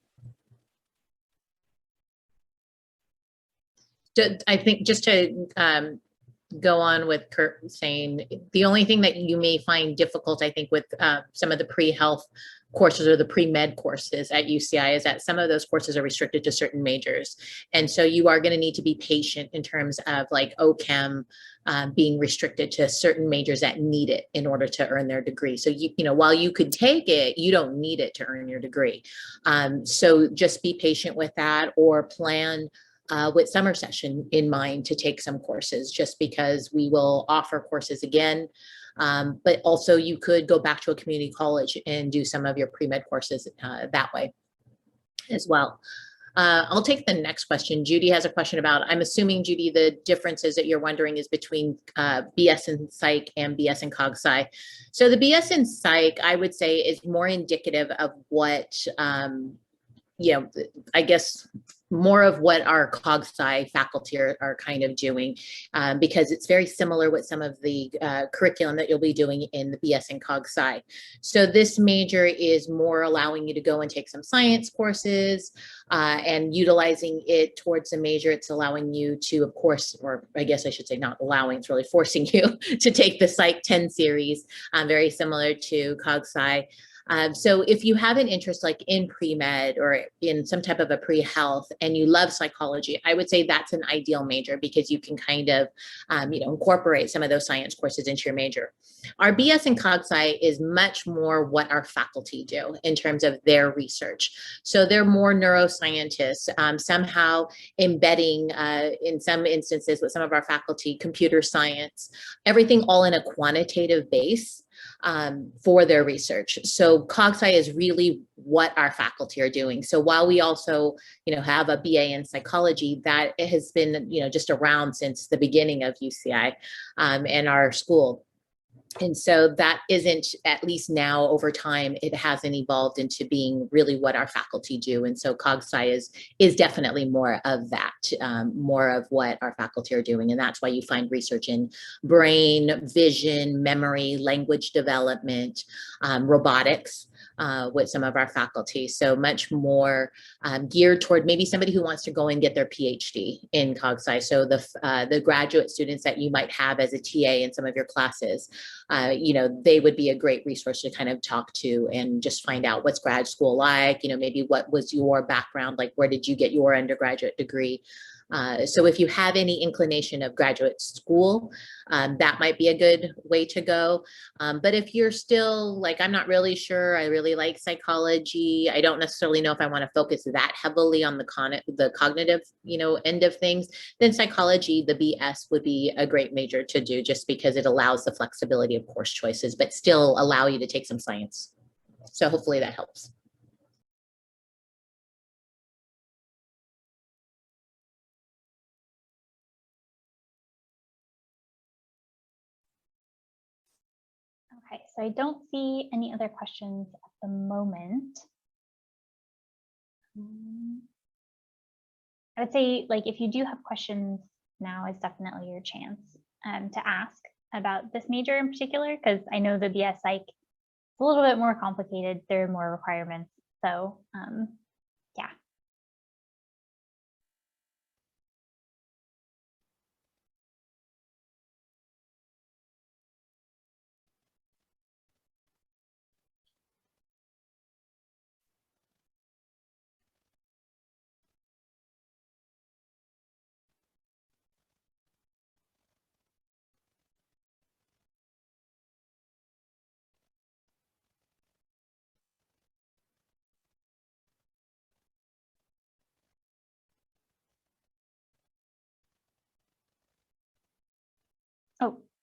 I think just to go on with Kurt saying, the only thing that you may find difficult, I think, with some of the pre-health courses or the pre-med courses at UCI is that some of those courses are restricted to certain majors. And so you are going to need to be patient in terms of like OChem being restricted to certain majors that need it in order to earn their degree. So, you know, while you could take it, you don't need it to earn your degree. So just be patient with that, or plan with summer session in mind to take some courses, just because we will offer courses again. But also you could go back to a community college and do some of your pre-med courses that way as well. I'll take the next question. Judy has a question about, I'm assuming, Judy, the differences that you're wondering is between BS in Psych and BS in Cog Sci. So the BS in Psych, I would say, is more indicative of what, you know, I guess more of what our Cog Sci faculty are kind of doing, because it's very similar with some of the curriculum that you'll be doing in the BS and Cog Sci. So this major is more allowing you to go and take some science courses and utilizing it towards the major. It's allowing you to, of course, or I guess I should say not allowing, it's really forcing you to take the Psych 10 series, very similar to Cog Sci. So if you have an interest like in pre-med or in some type of a pre-health and you love psychology, I would say that's an ideal major, because you can kind of, you know, incorporate some of those science courses into your major. Our BS in Cog Sci is much more what our faculty do in terms of their research. So they're more neuroscientists, somehow embedding, in some instances with some of our faculty, computer science, everything all in a quantitative base for their research. So Cog Sci is really what our faculty are doing. So while we also, you know, have a BA in psychology, that has been, you know, just around since the beginning of UCI and our school. And so that isn't, at least now over time, it hasn't evolved into being really what our faculty do. And so Cog Sci is definitely more of that, more of what our faculty are doing. And that's why you find research in brain, vision, memory, language development, robotics, with some of our faculty. So much more geared toward maybe somebody who wants to go and get their PhD in Cog Sci. So the graduate students that you might have as a TA in some of your classes, you know, they would be a great resource to kind of talk to and just find out what's grad school like, you know, maybe what was your background, like where did you get your undergraduate degree? So if you have any inclination of graduate school, that might be a good way to go. But if you're still like, I'm not really sure, I really like psychology, I don't necessarily know if I want to focus that heavily on the cognitive, you know, end of things, then psychology, the BS, would be a great major to do, just because it allows the flexibility of course choices, but still allow you to take some science. So hopefully that helps. Okay, so I don't see any other questions at the moment. I would say, like, if you do have questions, now is definitely your chance to ask about this major in particular, because I know the BS Psych is a little bit more complicated. There are more requirements. So yeah.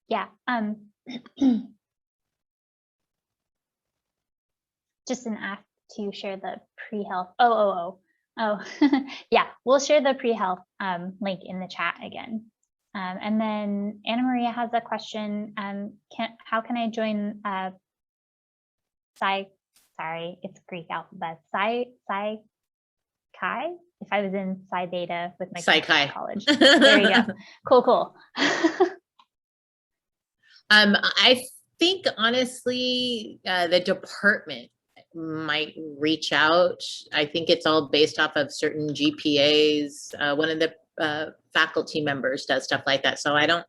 Yeah. Just an ask to share the pre-health. Oh. Yeah, we'll share the pre-health link in the chat again. And then Anna Maria has a question. How can I join sorry, it's Greek alphabet. Chi. If I was in Psi Beta with my Chi. college. There you go. Cool. I think honestly, the department might reach out. I think it's all based off of certain GPAs. One of the faculty members does stuff like that. So I don't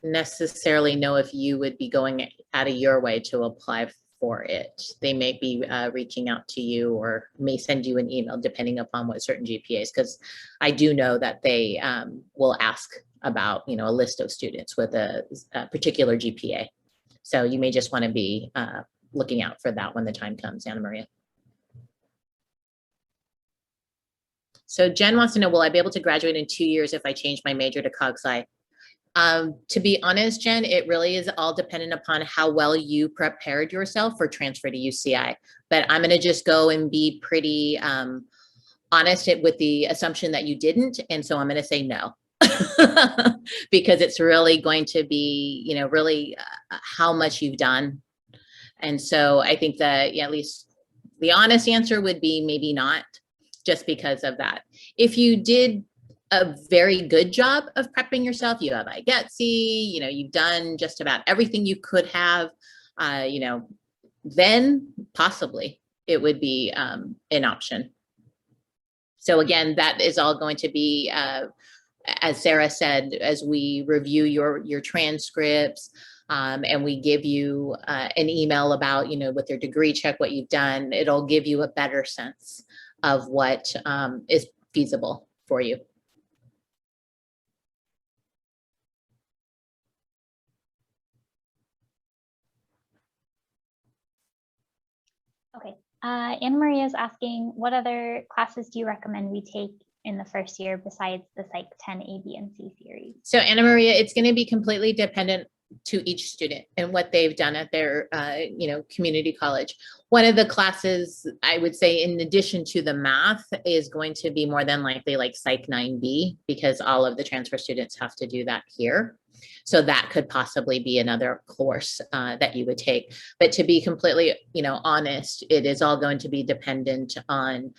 necessarily know if you would be going out of your way to apply for it. They may be reaching out to you or may send you an email depending upon what certain GPAs, because I do know that they will ask about, a list of students with a particular GPA. So you may just want to be looking out for that when the time comes, Anna Maria. So Jen wants to know, will I be able to graduate in 2 years if I change my major to Cog Sci? To be honest, Jen, it really is all dependent upon how well you prepared yourself for transfer to UCI. But I'm going to just go and be pretty honest with the assumption that you didn't. And so I'm going to say no. Because it's really going to be, really how much you've done. And so I think that at least the honest answer would be maybe not, just because of that. If you did a very good job of prepping yourself, you have IGETC, you've done just about everything you could have, then possibly it would be an option. So again, that is all going to be, as Sarah said, as we review your transcripts, and we give you an email about, with your degree check, what you've done, it'll give you a better sense of what is feasible for you. Okay. Anna Maria is asking, what other classes do you recommend we take in the first year besides the Psych 10 A, B, and C series? So Anna Maria, it's going to be completely dependent to each student and what they've done at their, community college. One of the classes I would say, in addition to the math, is going to be more than likely like Psych 9B, because all of the transfer students have to do that here. So that could possibly be another course that you would take. But to be completely, honest, it is all going to be dependent on,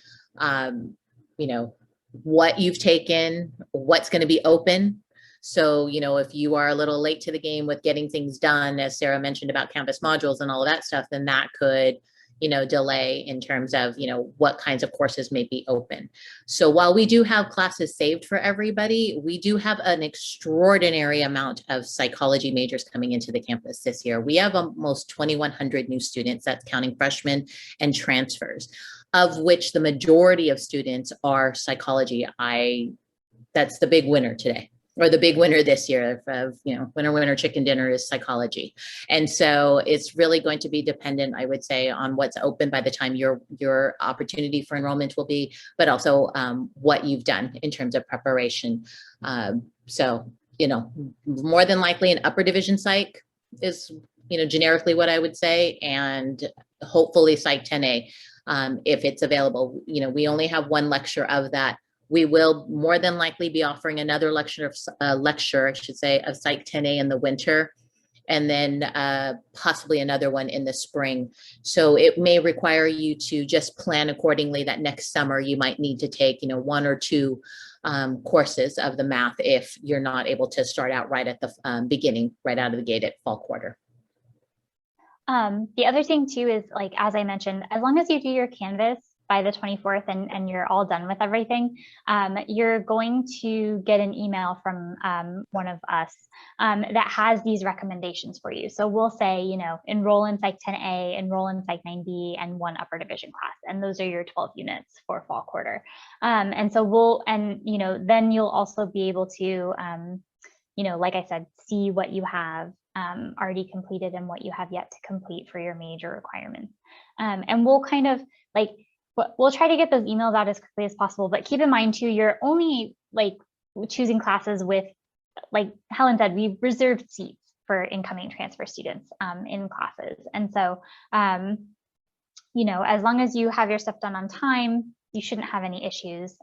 what you've taken, what's going to be open. So, if you are a little late to the game with getting things done, as Sarah mentioned about Canvas modules and all of that stuff, then that could, delay in terms of, what kinds of courses may be open. So while we do have classes saved for everybody, we do have an extraordinary amount of psychology majors coming into the campus this year. We have almost 2,100 new students, that's counting freshmen and transfers, of which the majority of students are psychology. That's the big winner today, or the big winner this year of, winner chicken dinner is psychology. And so it's really going to be dependent, I would say, on what's open by the time your opportunity for enrollment will be, but also what you've done in terms of preparation. So, more than likely an upper division psych is, generically what I would say, and hopefully Psych 10A, if it's available. We only have one lecture of that. We will more than likely be offering another lecture, I should say, of Psych 10A in the winter, and then possibly another one in the spring. So it may require you to just plan accordingly that next summer you might need to take, 1 or 2 courses of the math if you're not able to start out right at the beginning, right out of the gate at fall quarter. The other thing too is, like, as I mentioned, as long as you do your Canvas by the 24th and you're all done with everything, you're going to get an email from one of us that has these recommendations for you. So we'll say, enroll in Psych 10A, enroll in Psych 9B, and 1 upper division class. And those are your 12 units for fall quarter. And so then you'll also be able to, like I said, see what you have already completed and what you have yet to complete for your major requirements. And we'll kind of we'll try to get those emails out as quickly as possible, but keep in mind too, you're only choosing classes with, like Helen said, we've reserved seats for incoming transfer students in classes. And so, you know, as long as you have your stuff done on time, you shouldn't have any issues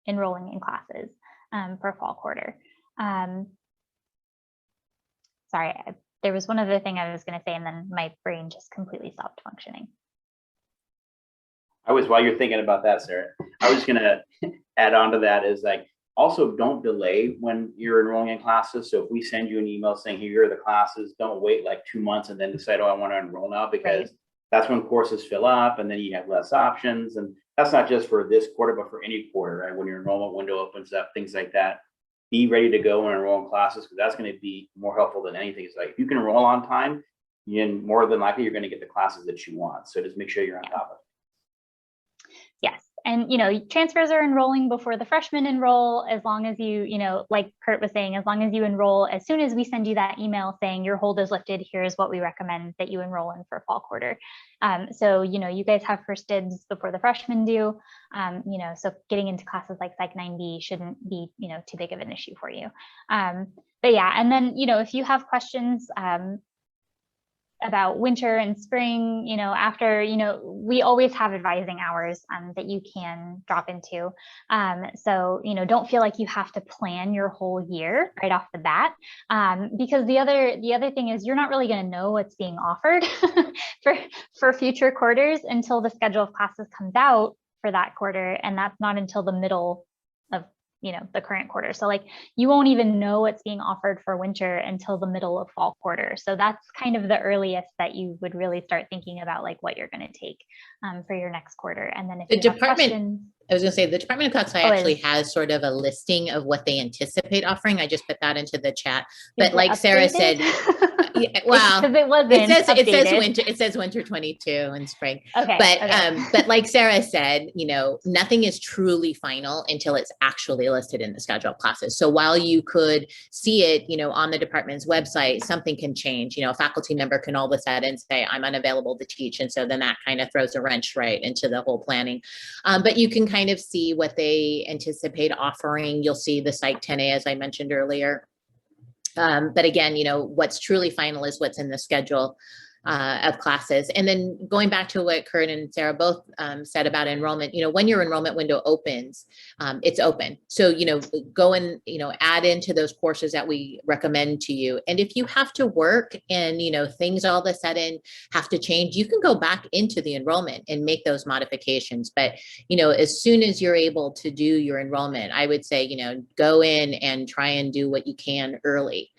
enrolling in classes for fall quarter. Sorry, there was one other thing I was going to say, and then my brain just completely stopped functioning. While you're thinking about that, Sarah, I was going to add on to that is like, also don't delay when you're enrolling in classes. So if we send you an email saying, here are the classes, don't wait like 2 months and then decide, oh, I want to enroll now, because that's when courses fill up and then you have less options. And that's not just for this quarter, but for any quarter, right? When your enrollment window opens up, things like that. Be ready to go and enroll in classes, because that's going to be more helpful than anything. It's like, if you can enroll on time, then more than likely you're going to get the classes that you want. So just make sure you're on top of it. Yes. And, you know, transfers are enrolling before the freshmen enroll, as long as you know, like Kurt was saying, as long as you enroll, as soon as we send you that email saying your hold is lifted, here's what we recommend that you enroll in for fall quarter. So, you know, you guys have first dibs before the freshmen do, you know, so getting into classes like Psych 9B shouldn't be, you know, too big of an issue for you. But yeah, and then, you know, if you have questions, about winter and spring, you know, after, you know, we always have advising hours that you can drop into. So, you know, don't feel like you have to plan your whole year right off the bat, because the other thing is you're not really going to know what's being offered for future quarters until the schedule of classes comes out for that quarter, and that's not until the middle of, you know, the current quarter. So like, you won't even know what's being offered for winter until the middle of fall quarter. So that's kind of the earliest that you would really start thinking about like what you're going to take for your next quarter. And then if The you have department, questions, I was going to say, the Department of Cog Sci actually has sort of a listing of what they anticipate offering. I just put that into the chat. But like Sarah said, well, because it wasn't it says winter 22 and spring. Okay. But like Sarah said, you know, nothing is truly final until it's actually listed in the schedule of classes. So while you could see it, you know, on the department's website, something can change. You know, a faculty member can all of a sudden say, I'm unavailable to teach. And so then that kind of throws a wrench right into the whole planning. But you can kind of see what they anticipate offering. You'll see the Psych 10A, as I mentioned earlier. But again, you know, what's truly final is what's in the schedule of classes. And then going back to what Kurt and Sarah both said about enrollment, you know, when your enrollment window opens, it's open. So, you know, go and, you know, add into those courses that we recommend to you. And if you have to work and, you know, things all of a sudden have to change, you can go back into the enrollment and make those modifications. But, you know, as soon as you're able to do your enrollment, I would say, you know, go in and try and do what you can early.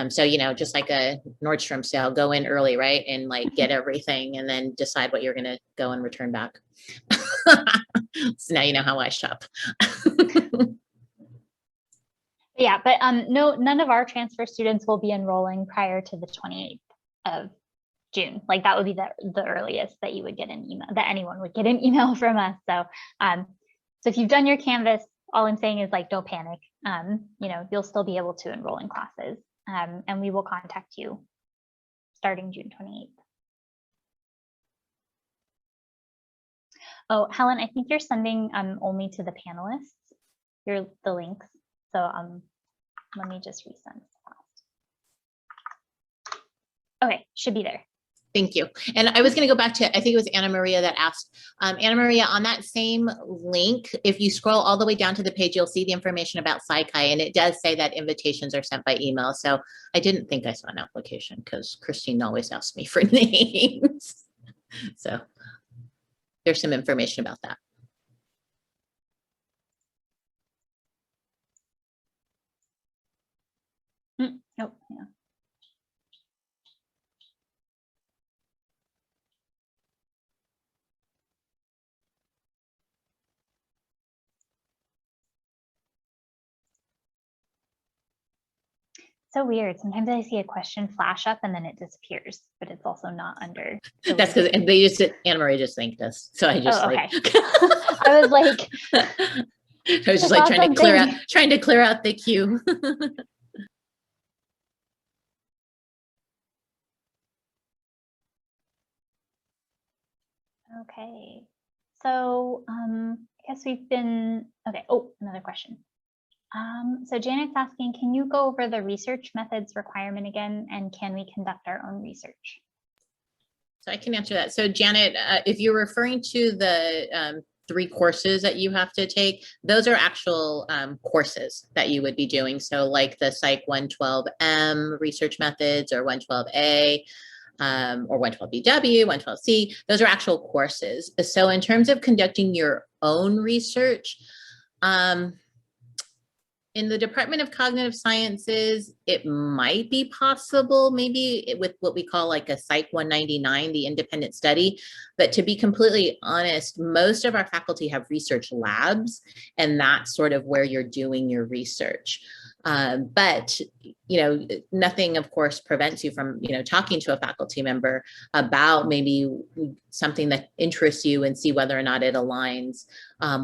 So, you know, just like a Nordstrom sale, go in early, right? And like get everything and then decide what you're going to go and return back. So now you know how I shop. Yeah, but no, none of our transfer students will be enrolling prior to the 28th of June. Like that would be the earliest that you would get an email, that anyone would get an email from us. So, so if you've done your Canvas, all I'm saying is like, don't panic. You know, you'll still be able to enroll in classes. And we will contact you starting June 28th. Oh, Helen, I think you're sending only to the panelists, the links. So let me just resend. Okay, should be there. Thank you. And I was going to go back to, I think it was Anna Maria that asked, Anna Maria, on that same link, if you scroll all the way down to the page, you'll see the information about PsyChi, and it does say that invitations are sent by email. So I didn't think I saw an application because Christine always asks me for names. So there's some information about that. Oh, yeah. So weird. Sometimes I see a question flash up and then it disappears, but it's also not under. That's because they just, Anna Maria just thanked us. So I just okay. I was like, I was just like trying to clear out the queue. Okay. So I guess we've been, okay. Oh, another question. So Janet's asking, can you go over the research methods requirement again, and can we conduct our own research? So I can answer that. So Janet, if you're referring to the 3 courses that you have to take, those are actual courses that you would be doing. So like the Psych 112M research methods, or 112A, or 112BW, 112C, those are actual courses. So in terms of conducting your own research, in the Department of Cognitive Sciences, it might be possible, maybe with what we call like a Psych 199, the independent study. But to be completely honest, most of our faculty have research labs, and that's sort of where you're doing your research. But, you know, nothing, of course, prevents you from, you know, talking to a faculty member about maybe something that interests you and see whether or not it aligns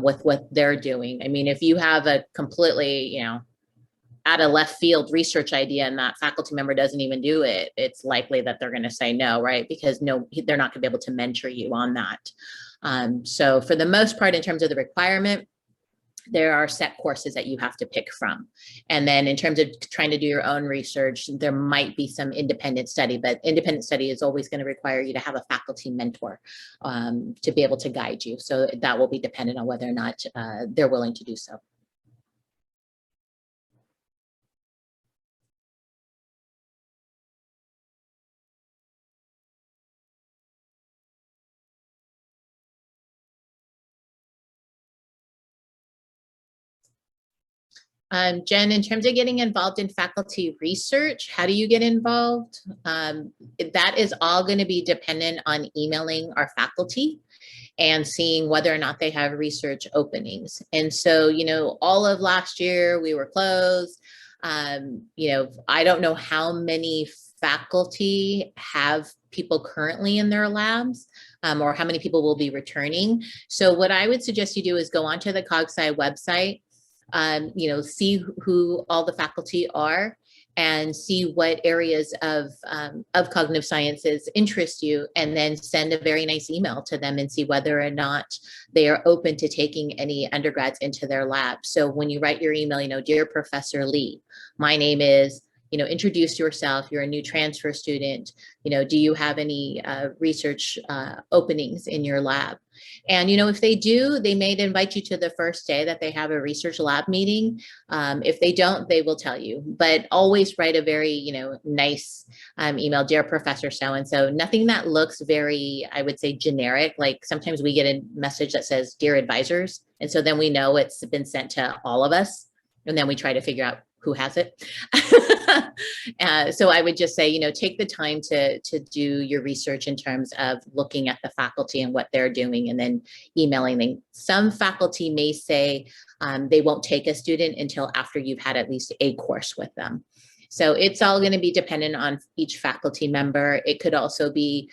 with what they're doing. I mean, if you have a completely, you know, out of left field research idea and that faculty member doesn't even do it, it's likely that they're going to say no, right? Because no, they're not going to be able to mentor you on that. So for the most part, in terms of the requirement, there are set courses that you have to pick from. And then in terms of trying to do your own research, there might be some independent study, but independent study is always going to require you to have a faculty mentor to be able to guide you. So that will be dependent on whether or not they're willing to do so. Jen, in terms of getting involved in faculty research, how do you get involved? That is all going to be dependent on emailing our faculty and seeing whether or not they have research openings. And so, you know, all of last year we were closed. You know, I don't know how many faculty have people currently in their labs, or how many people will be returning. So what I would suggest you do is go onto the CogSci website, you know, see who all the faculty are and see what areas of cognitive sciences interest you, and then send a very nice email to them and see whether or not they are open to taking any undergrads into their lab. So when you write your email, you know, dear Professor Lee, my name is, you know, introduce yourself, you're a new transfer student, you know, do you have any research openings in your lab? And, you know, if they do, they may invite you to the first day that they have a research lab meeting. If they don't, they will tell you, but always write a very, you know, nice email, dear Professor so-and-so, nothing that looks very, I would say, generic. Like sometimes we get a message that says, dear advisors. And so then we know it's been sent to all of us. And then we try to figure out who has it. So I would just say, you know, take the time to do your research in terms of looking at the faculty and what they're doing, and then emailing them. Some faculty may say they won't take a student until after you've had at least a course with them. So it's all going to be dependent on each faculty member. It could also be,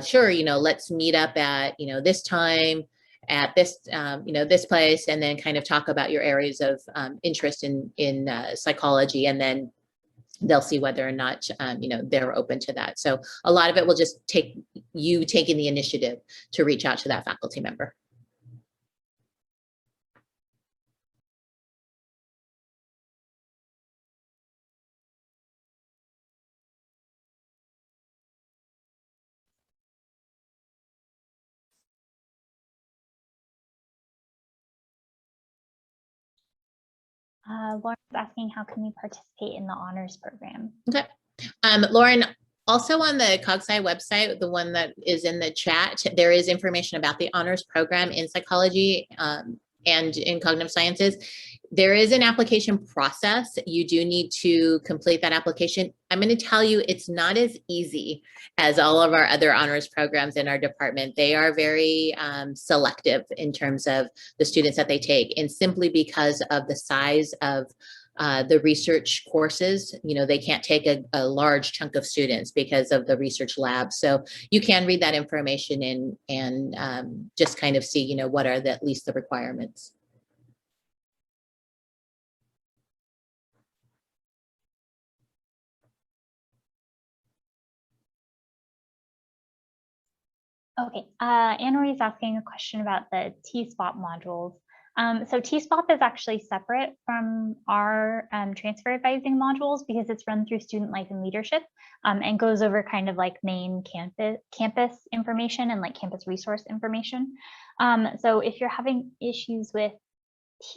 sure, you know, let's meet up at, you know, this time, at this, you know, this place, and then kind of talk about your areas of interest in psychology, and then they'll see whether or not, you know, they're open to that. So a lot of it will just take you taking the initiative to reach out to that faculty member. Lauren's asking, how can we participate in the honors program? Okay. Lauren, also on the CogSci website, the one that is in the chat, there is information about the honors program in psychology and in cognitive sciences. There is an application process. You do need to complete that application. I'm going to tell you, it's not as easy as all of our other honors programs in our department. They are very selective in terms of the students that they take, and simply because of the size of the research courses, you know, they can't take a large chunk of students because of the research lab. So you can read that information and just kind of see, you know, what are at least the requirements. Okay, Anne-Marie's asking a question about the T-SPOT modules. So TSPOP is actually separate from our transfer advising modules because it's run through student life and leadership and goes over kind of like main campus information and like campus resource information. So if you're having issues with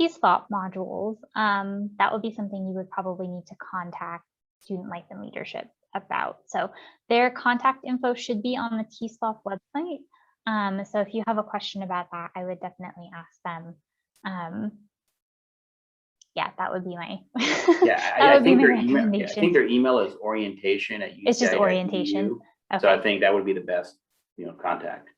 TSPOP modules, that would be something you would probably need to contact student life and leadership about. So their contact info should be on the TSPOP website. So if you have a question about that, I would definitely ask them. Yeah, that would be my I think their email is orientation at UCI. It's just orientation. Okay. So I think that would be the best, contact.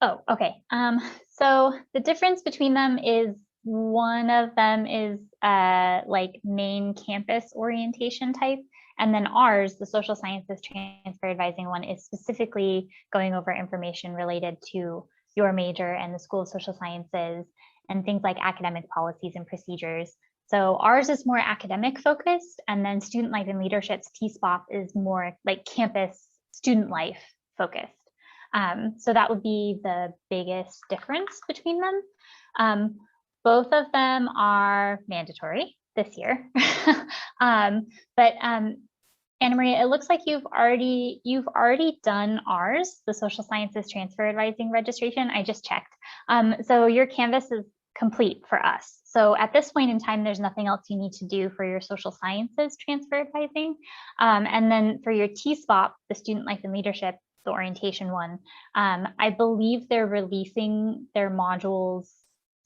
Oh, okay. So the difference between them is one of them is like main campus orientation type. And then ours, the social sciences transfer advising one, is specifically going over information related to your major and the School of Social Sciences and things like academic policies and procedures. So ours is more academic focused, and then student life and leadership's TSPOP is more like campus student life focused. So that would be the biggest difference between them. Both of them are mandatory this year. But Anna Maria, it looks like you've already done ours, the social sciences transfer advising registration. I just checked. So your Canvas is complete for us. So at this point in time, there's nothing else you need to do for your social sciences transfer advising. And then for your TSPOP, the student life and leadership, the orientation one, I believe they're releasing their modules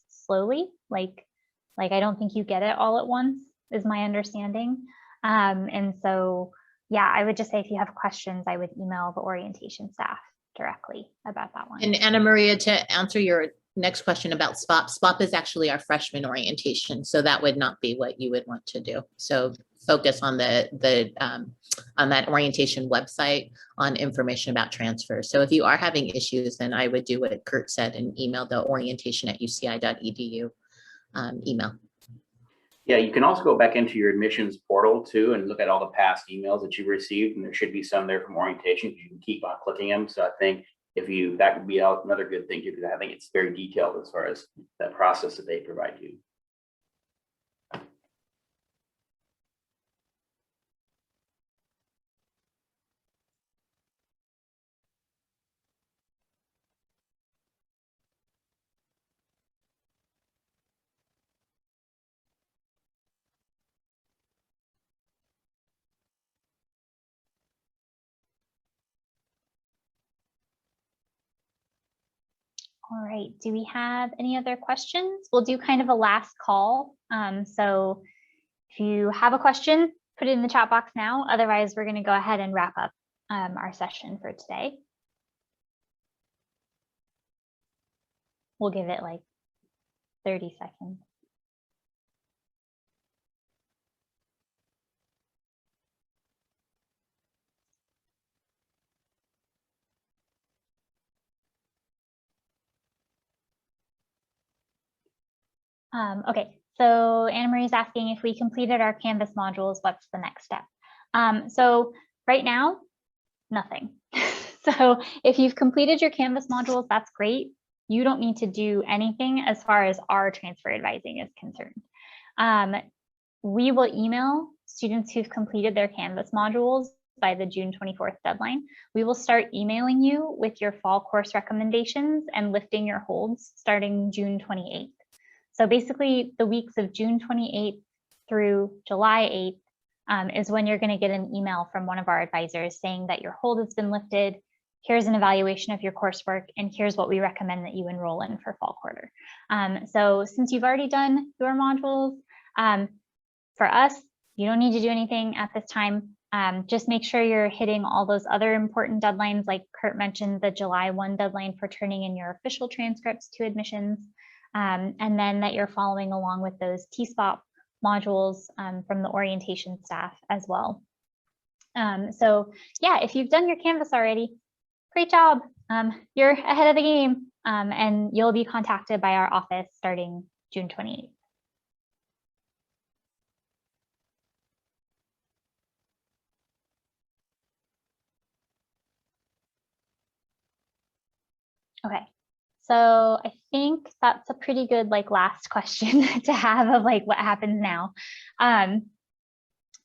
slowly. Like I don't think you get it all at once, is my understanding. And so, yeah, I would just say if you have questions, I would email the orientation staff directly about that one. And Anna Maria, to answer your next question about SPOP is actually our freshman orientation. So that would not be what you would want to do. So focus on on that orientation website on information about transfers. So if you are having issues, then I would do what Kurt said and email the orientation@uci.edu email. Yeah, you can also go back into your admissions portal too and look at all the past emails that you've received, and there should be some there from orientation. You can keep on clicking them. So I think that would be another good thing too, because I think it's very detailed as far as that process that they provide you. All right, do we have any other questions? We'll do kind of a last call. So if you have a question, put it in the chat box now. Otherwise, we're going to go ahead and wrap up our session for today. We'll give it like 30 seconds. Okay, so Anna Marie is asking if we completed our Canvas modules, what's the next step? So right now, nothing. So if you've completed your Canvas modules, that's great. You don't need to do anything as far as our transfer advising is concerned. We will email students who've completed their Canvas modules by the June 24th deadline. We will start emailing you with your fall course recommendations and lifting your holds starting June 28th. So basically the weeks of June 28th through July 8th is when you're going to get an email from one of our advisors saying that your hold has been lifted. Here's an evaluation of your coursework, and here's what we recommend that you enroll in for fall quarter. So since you've already done your modules, for us, you don't need to do anything at this time. Just make sure you're hitting all those other important deadlines, like Kurt mentioned, the July 1 deadline for turning in your official transcripts to admissions, and then that you're following along with those TSPOP modules from the orientation staff as well. So yeah, if you've done your Canvas already, great job. You're ahead of the game, and you'll be contacted by our office starting June 28th. Okay, so I think that's a pretty good like last question to have of like what happens now.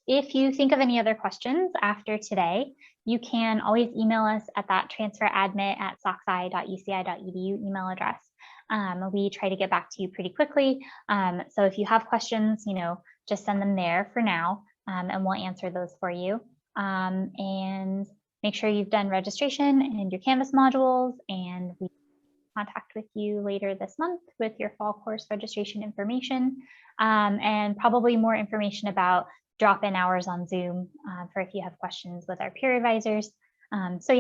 If you think of any other questions after today, you can always email us at that transferadmin@soci.uci.edu email address. We try to get back to you pretty quickly. So if you have questions, just send them there for now, and we'll answer those for you. And make sure you've done registration and your Canvas modules, and we contact with you later this month with your fall course registration information, and probably more information about drop-in hours on Zoom for if you have questions with our peer advisors. So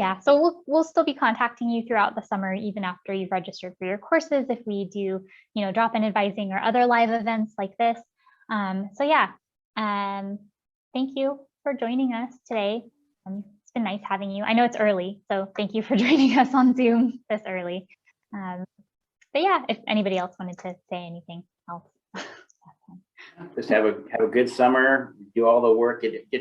we'll still be contacting you throughout the summer, even after you've registered for your courses, if we do, drop-in advising or other live events like this. Thank you for joining us today. It's been nice having you. I know it's early, so thank you for joining us on Zoom this early. If anybody else wanted to say anything else. Just have a good summer, do all the work, get